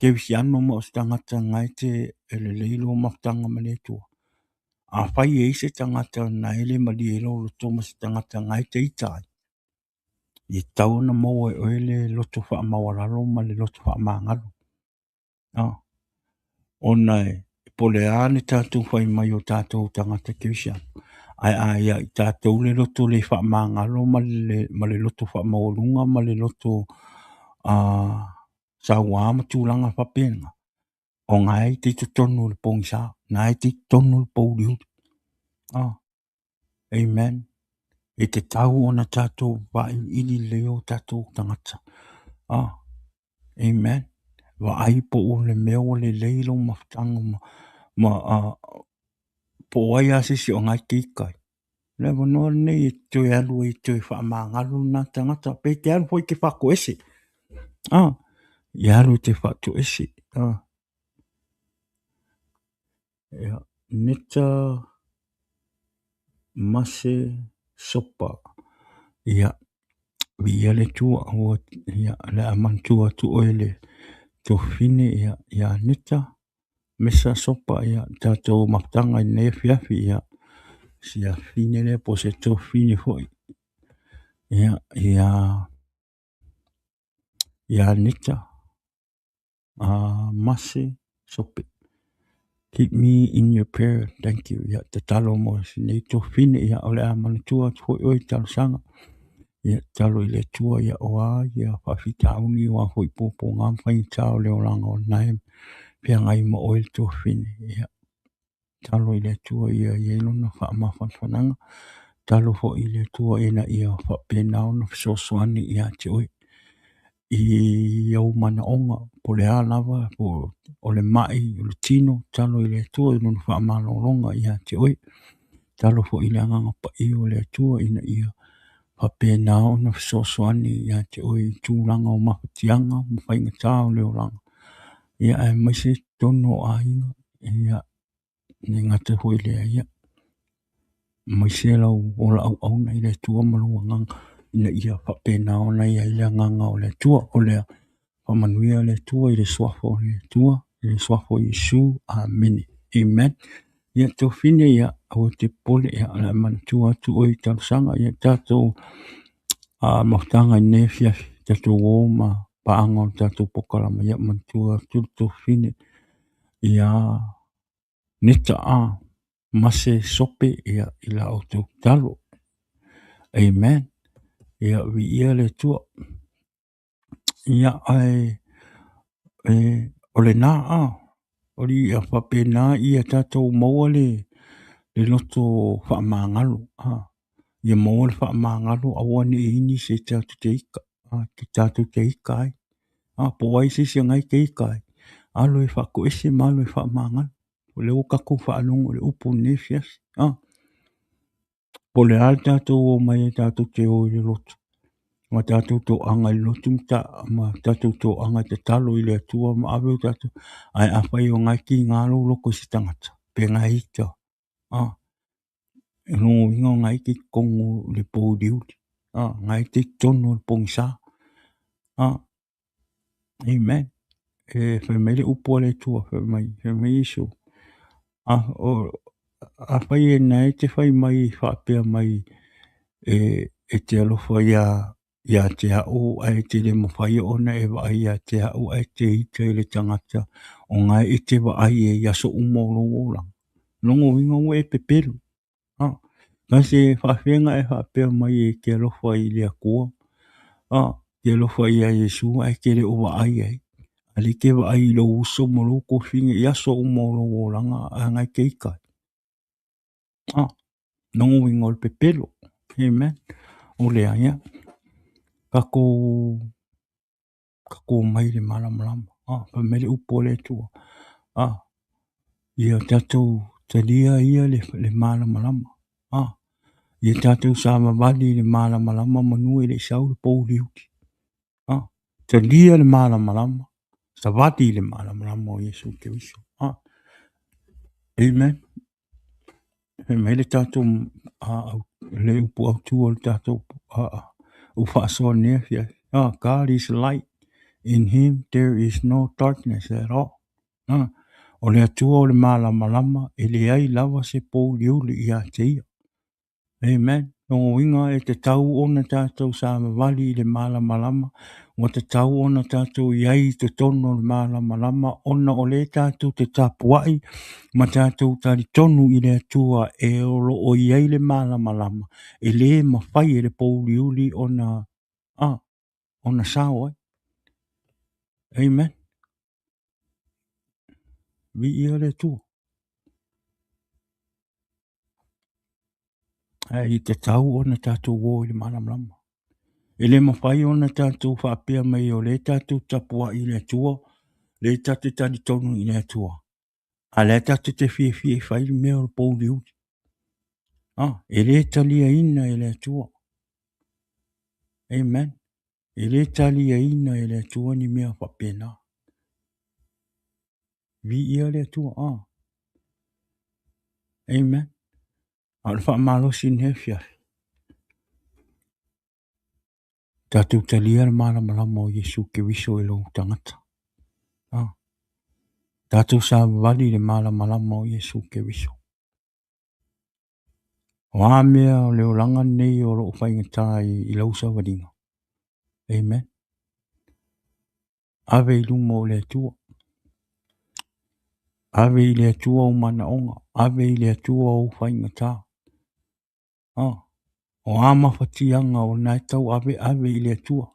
ke wisi ano mo o se tangata ngai te ele leilo maftanga manetua. A whai e se tangata na ele mali e lo loto ma se tangata ngai te itai. I tau na moa e oele loto wha mawaralo ma le loto wha maangalo. Ona e pole ane tātou whai mai o tātou tangata ke wisi ano. Ai i tātou le loto le wha maangalo ma le loto wha mawarunga ma le loto sa wama tūlanga whapenga. O ngai te tonu le pongsa, ngai te tonu le pouliuli. Amen. E te tau o na tātou wa ili leo tātou tangata. Amen. Wa ai po o le meo le leilo maftanga po ai asisi o ngai kikai. Le wanoa nei e tue alu e tue wha maangalu na tangata. Pe te alu hoi ke whako ese. I alu te whako ese. Neta mase sopa. Ia. Ia le tua o ia le amantua tu oele. To fine ia neta. Mesa sopa ia tatou maftanga i ne fiafi ia. Sia fine le po se to fine hoi. Ia neta. Mase sope. Keep me in your prayer. Thank you. Ia te talo mo sinei to fine ia ole amantua tu hoi oi talo sanga. Ia talo i le tua ia oa ia whawhita auni wa hoi popo ngam whai tau leo langa o naim. Pia ngai mo oil to fine. Ia talo i le tua ia ielona wha mawhanwhananga. Talo ho i le tua ena ia wha penao na fisoswani ia te oi. I au mana onga po le alawa po o le mai o le tino. Talo i le tua ina wha malolonga ia te oi. Talo ho i le anganga pa i o le tua ina ia Papenao na fisoswani ia te oi tūlanga o mawhatianga mo whainga tāo leo langa. Ia e maise tono a inga. Ia ne ngata hoi lea ia. Maise lau ola au na i le tua malua ngang. Ina ia papenao na ia ile nganga o le tua o lea. Pamanuia le tua i le swafo le tua. I le swafo Yesu. Amen. Amen. Ia tō fine ia au te pole ia ala mantua tu oi talusanga ia tātou maftanga i ne fiafi tātou o ma paanga o tātou pokalama ia mantua tū fine ia neta mase sope ia ila auto talo. Amen. Ia vi ia le tua. Ia ai ole na Ori ia whapena ia tātou maua le loto whaamangalo. Ia maua le whaamangalo awa ni ini se tātou te ika. Ki tātou te ika ai. Po wai se si ngai te ika ai. Alo e whako ese malo e whaamangalo. O le o kako whaalongo le upo nefias. Po le al tātou o mai e tātou te o i le loto. Ma tātou tō anga i lotu ma tātou tō anga te talo i le atua ma aweo tātou. Ai awhai o ngai ki ngālo loko si tangata. Pe ngai ita. E no ingo ngai ki kongo le pouliuli. Ngai te tono le pongsa. Amen. E whai mai le upo le tua. Whai mai iso. a whai e nei te whai mai whapea mai e te alofa ia te au ai te le mawhai ona e wa ai a te au ai te ita i le tangata o ngai e te wa ai e yaso umoro ola. Longo winga o e pepelu. Kasi whawhenga e whapea mai e ke alofa i le akua. Ke alofa i a Yesu ai ke le o wa ai ai. Ali ke wa ai lo uso mo lo ko finga yaso umoro olanga a ngai ke ikai. Longo winga o le pepelu. Amen. O le aia. Kako mai le malamalama. Pa mele upo le tua. Ia tatou talia ia le malamalama. Ia tatou sa mawali le malamalama manua i le sau le pouliuli. Talia le malamalama. Savati le malamalama o Yesu Keriso. Amen. Me le tatou le upo au tua le tatou uwhaasoa nea fia. God is light. In him there is no darkness at all. O le atua o le malamalama e leai lava se pouliuli i a te ia. Amen. Nongo winga e te tau ona tātou sa mawali i le malamalama. Wa te tau ona tātou iai te tono le malamalama. Ona o le tātou te tapuai. Ma tātou tari tonu i le atua e olo o iai le malamalama. E le mawhai e le pouliuli ona sao ai. Amen. Vi ia le tua. I te tau ona tātou wō i le malamalama. E le mawhai ona tātou whaapea mai o le tātou tapua i le atua, le tātou tani tonu i le atua. A le tātou te fie whai le mea o le pōli uti. E le talia ina i le atua. Amen. E le talia ina i le atua ni mea whapea nā. Vi ia le atua. Amen. A le whaamalosi ne fia. Tātou talia le malamalama o Yesu Keriso e lo tangata. Tātou sa wali le malamalama o Yesu Keriso. O a mea o leo langa nei o lo whaingata i lausa wadinga. Amen. Ave i lumo o le atua. Ave i le atua o mana onga. Ave i le atua o whaingata. O a mawhatianga o nai tau ave i le atua.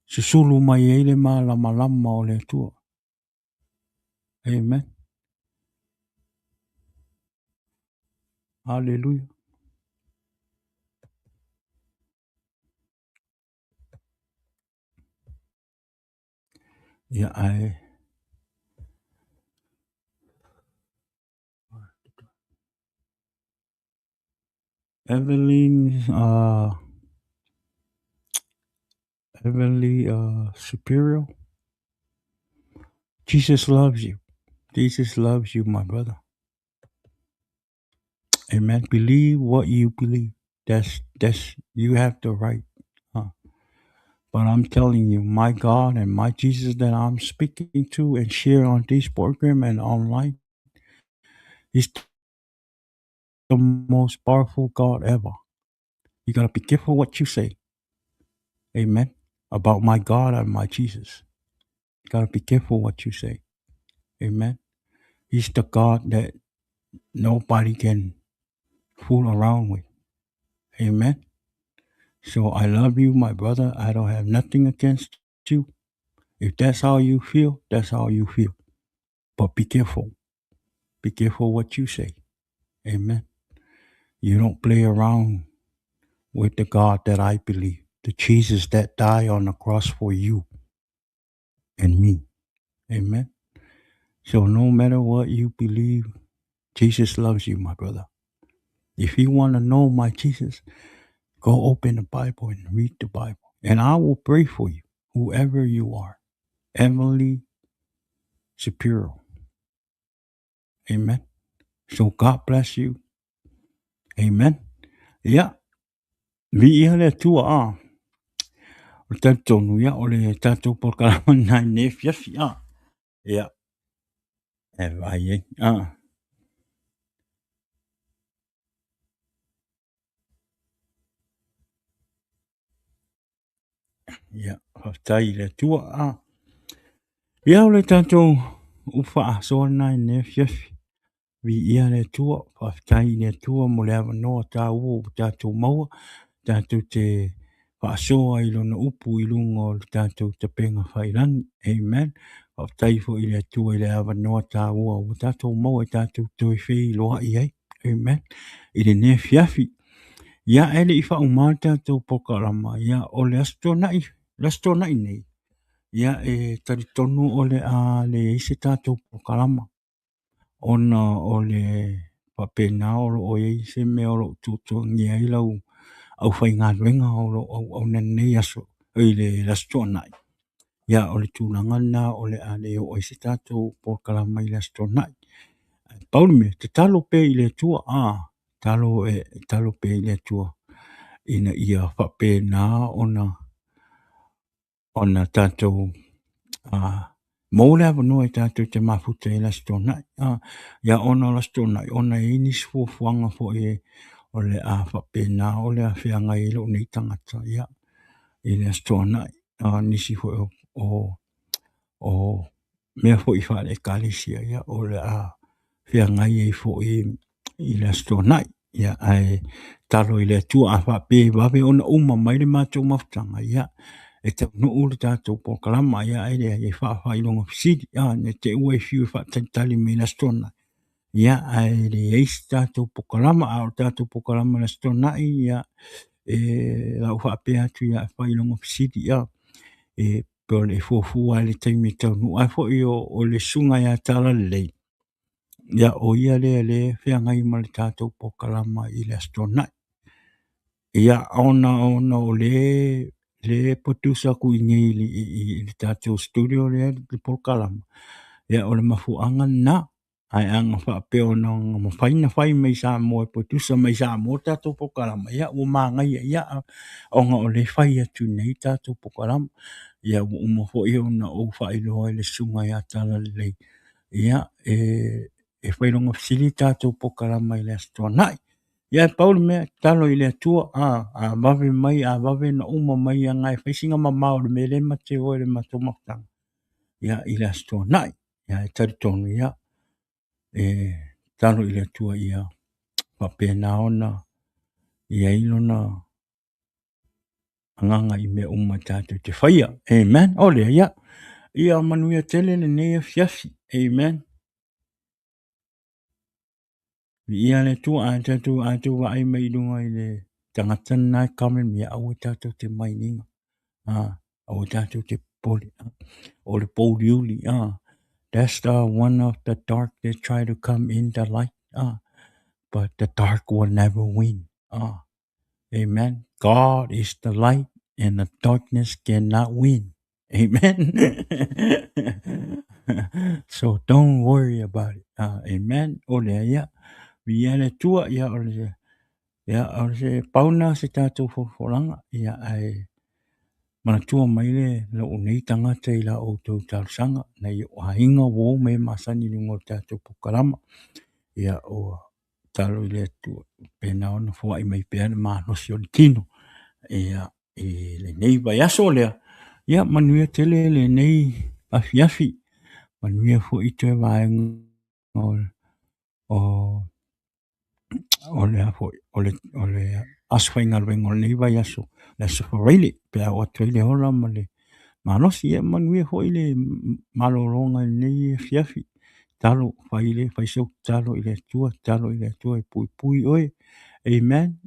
Susulu mai e le malamalama o le atua. Amen. Hallelujah. Yeah, Evelyn, Superior. Jesus loves you. Jesus loves you, my brother. Amen. Believe what you believe. That's you have the right. But I'm telling you, my God and my Jesus that I'm speaking to and share on this program and online, He's the most powerful God ever. You gotta be careful what you say. Amen. About my God and my Jesus. You gotta be careful what you say. Amen. He's the God that nobody can fool around with. Amen. So I love you, my brother. I don't have nothing against you. If that's how you feel, that's how you feel. But be careful. Be careful what you say. Amen. You don't play around with the God that I believe, the Jesus that died on the cross for you and me. Amen. So no matter what you believe, Jesus loves you, my brother. If you want to know my Jesus, go open the Bible and read the Bible. And I will pray for you, whoever you are. Emily Superior. Amen. So God bless you. Amen. Yeah. Vi ia le tua o tātou nuia o le tātou porkalama nai ne fiafi Yeah. E vai e. Ia, whaftai le tua a. Ia o le tātou uwha soa nai ne fiafi. Vi ia le tua, whaftai le tua mo le awa noa tā ua o tātou maua. Tātou te whaasoa i lona upu i lunga o tātou te penga whairangi. Amen. Whaftai fo i le tua i le awa noa tā ua o tātou maua i tātou toi whei loa i ai. Amen. I le ne fiafi. Ia ele i wha umata tātou pokarama. Ia o le astonai. Le astonai nei. Ia tari tonu o le a le ise tātou pokarama. Ona o le papena o lo o ise me o lo tuto ngia i lau au whai ngā ruenga o lo au nenei aso. I le astonai. Ia o le tūlanga na o le a le o ise tātou pokarama i le astonai. Paulme, te talo pe i le tua. Talo pe i le tua. Ina ia whapena ona tātou Mole ava noa i tātou te mafuta i lastonai. Ia ona lastonai, ona e nis fuafuanga fo e o le a whapena, o le a whianga i lo nei tangata. Ia, i lastonai, nisi fo o mea fo i whale kalisia. Ia, o le a whianga i fo i lastonai. Ia, ai talo i le tua a whape wawe ona uma mai le mātou mafutanga. Ia, e te no ule tātou pokalama ia aere e wha i longa fisiri ne te ua i whiu wha tali me la stona ia aere e isi tātou pokalama o tātou pokalama la stona ia lau wha pe atu ia wha i longa fisiri ia peo le fuafua le taimi tau nu ai fo i o le sunga ia tala lei ia o ia le whiangai ma le tātou pokalama i la stona ia ona o le producer ku ngi i tātou studio le polkalama. Ia o le mafuanga na ai anga wha pe ona ma whai mai sa mo producer mai sa mo tātou polkalama. Ia o māngai ia onga o le whai atu nei tātou polkalama. Ia o umofo i ona o whai loa le sunga ia tala lei. Ia whai longa fisili tātou polkalama i le astonai. Ia Paul me talo i le tua a vave mai a vave na uma mai a ngai whaisinga mamau le mele ma te oe le matomatanga. Ia i le astonai. Ia e taritonu ia talo i le tua ia wapena ona ia ilona anganga i me uma tātou te whaia. Amen. Ole ia. Ia manuia tele le nea fiafi. Amen. Ia le tua a tātou wa ai mai lunga i le tangatana i kamen mea au tātou te mai ninga. Au tātou te poli. O le pouliuli. That's one of the dark that try to come in the light. But the dark will never win. Amen. God is the light and the darkness cannot win. Amen. So don't worry about it. Amen. Ole ia. Ia le tua ia ole. Ia ole pauna se tātou foranga. Ia ai. Mana tua mai le o nei tangata i la o tau tausanga. Nei o hainga wō me masani lungo tātou pokalama. Ia o talo i le tua. Pena ona fua i mai pēna maa nosi o le tino. Ia le nei vai aso lea. Ia manuia tele le nei afi. Manuia fu i tue vaenga o le afo o le aswhainga rengo nei vai aso. Le safareile pe a o tuile hola ma le manosi e manuia ho i le malolonga nei fiafi. Talo faile faisau talo i le tua e pui oe. Amen.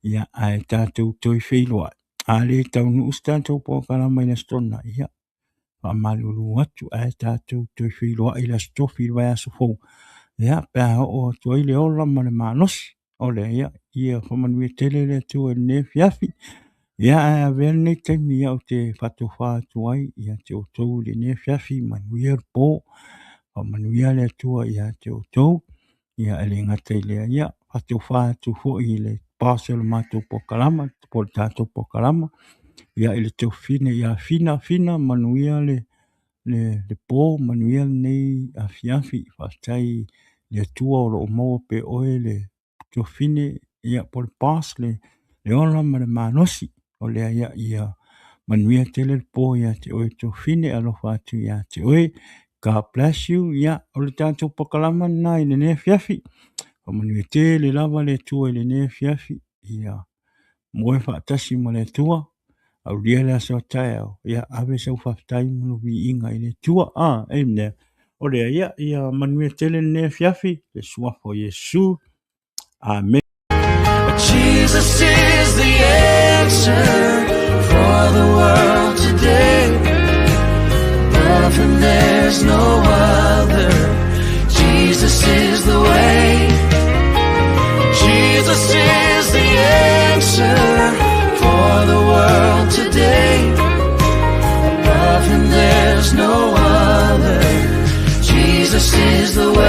Ia ai tātou toi wheiloa. A le tau nuus tātou po karama i la stona. Ia. Wa malulu atu ai tātou toi wheiloa i la stofi vai aso fau. Ia pēa o toi le ola ma le manosi. Ole ia. Ia whamanui tele le tua ne fiafi. Ia a vea nei taimi ia o te whatowha atu ai. Ia te o tau le ne fiafi manui ar po. Whamanuia le tua ia te o tau. Ia ele ngatai lea ia. Whatowha atu fo i le pasel mātou po kalama. Po tātou po kalama. Ia ele tau fine. Ia fina manuia le po manuia nei a fiafi. Whatai le tua o lo mo pe oe le tau fine. Ia po le pas le ola ma le manosi. O lea ia manuia tele po ia te oe to fine alofa atu ia te oe. God bless you. Ia, o le tātou pakalama nai le ne fiafi. O manuia tele lava le tua le ne fiafi. Ia, moe whaatasi ma le tua. Au lia le aso tae ia ave sau whaftai munu vi inga i le tua. Amen. O lea ia manuia tele ne fiafi. Le suafo Yesu. Amen. Jesus is the answer for the world today. Above him there's no other. Jesus is the way. Jesus is the answer for the world today. Above him there's no other. Jesus is the way.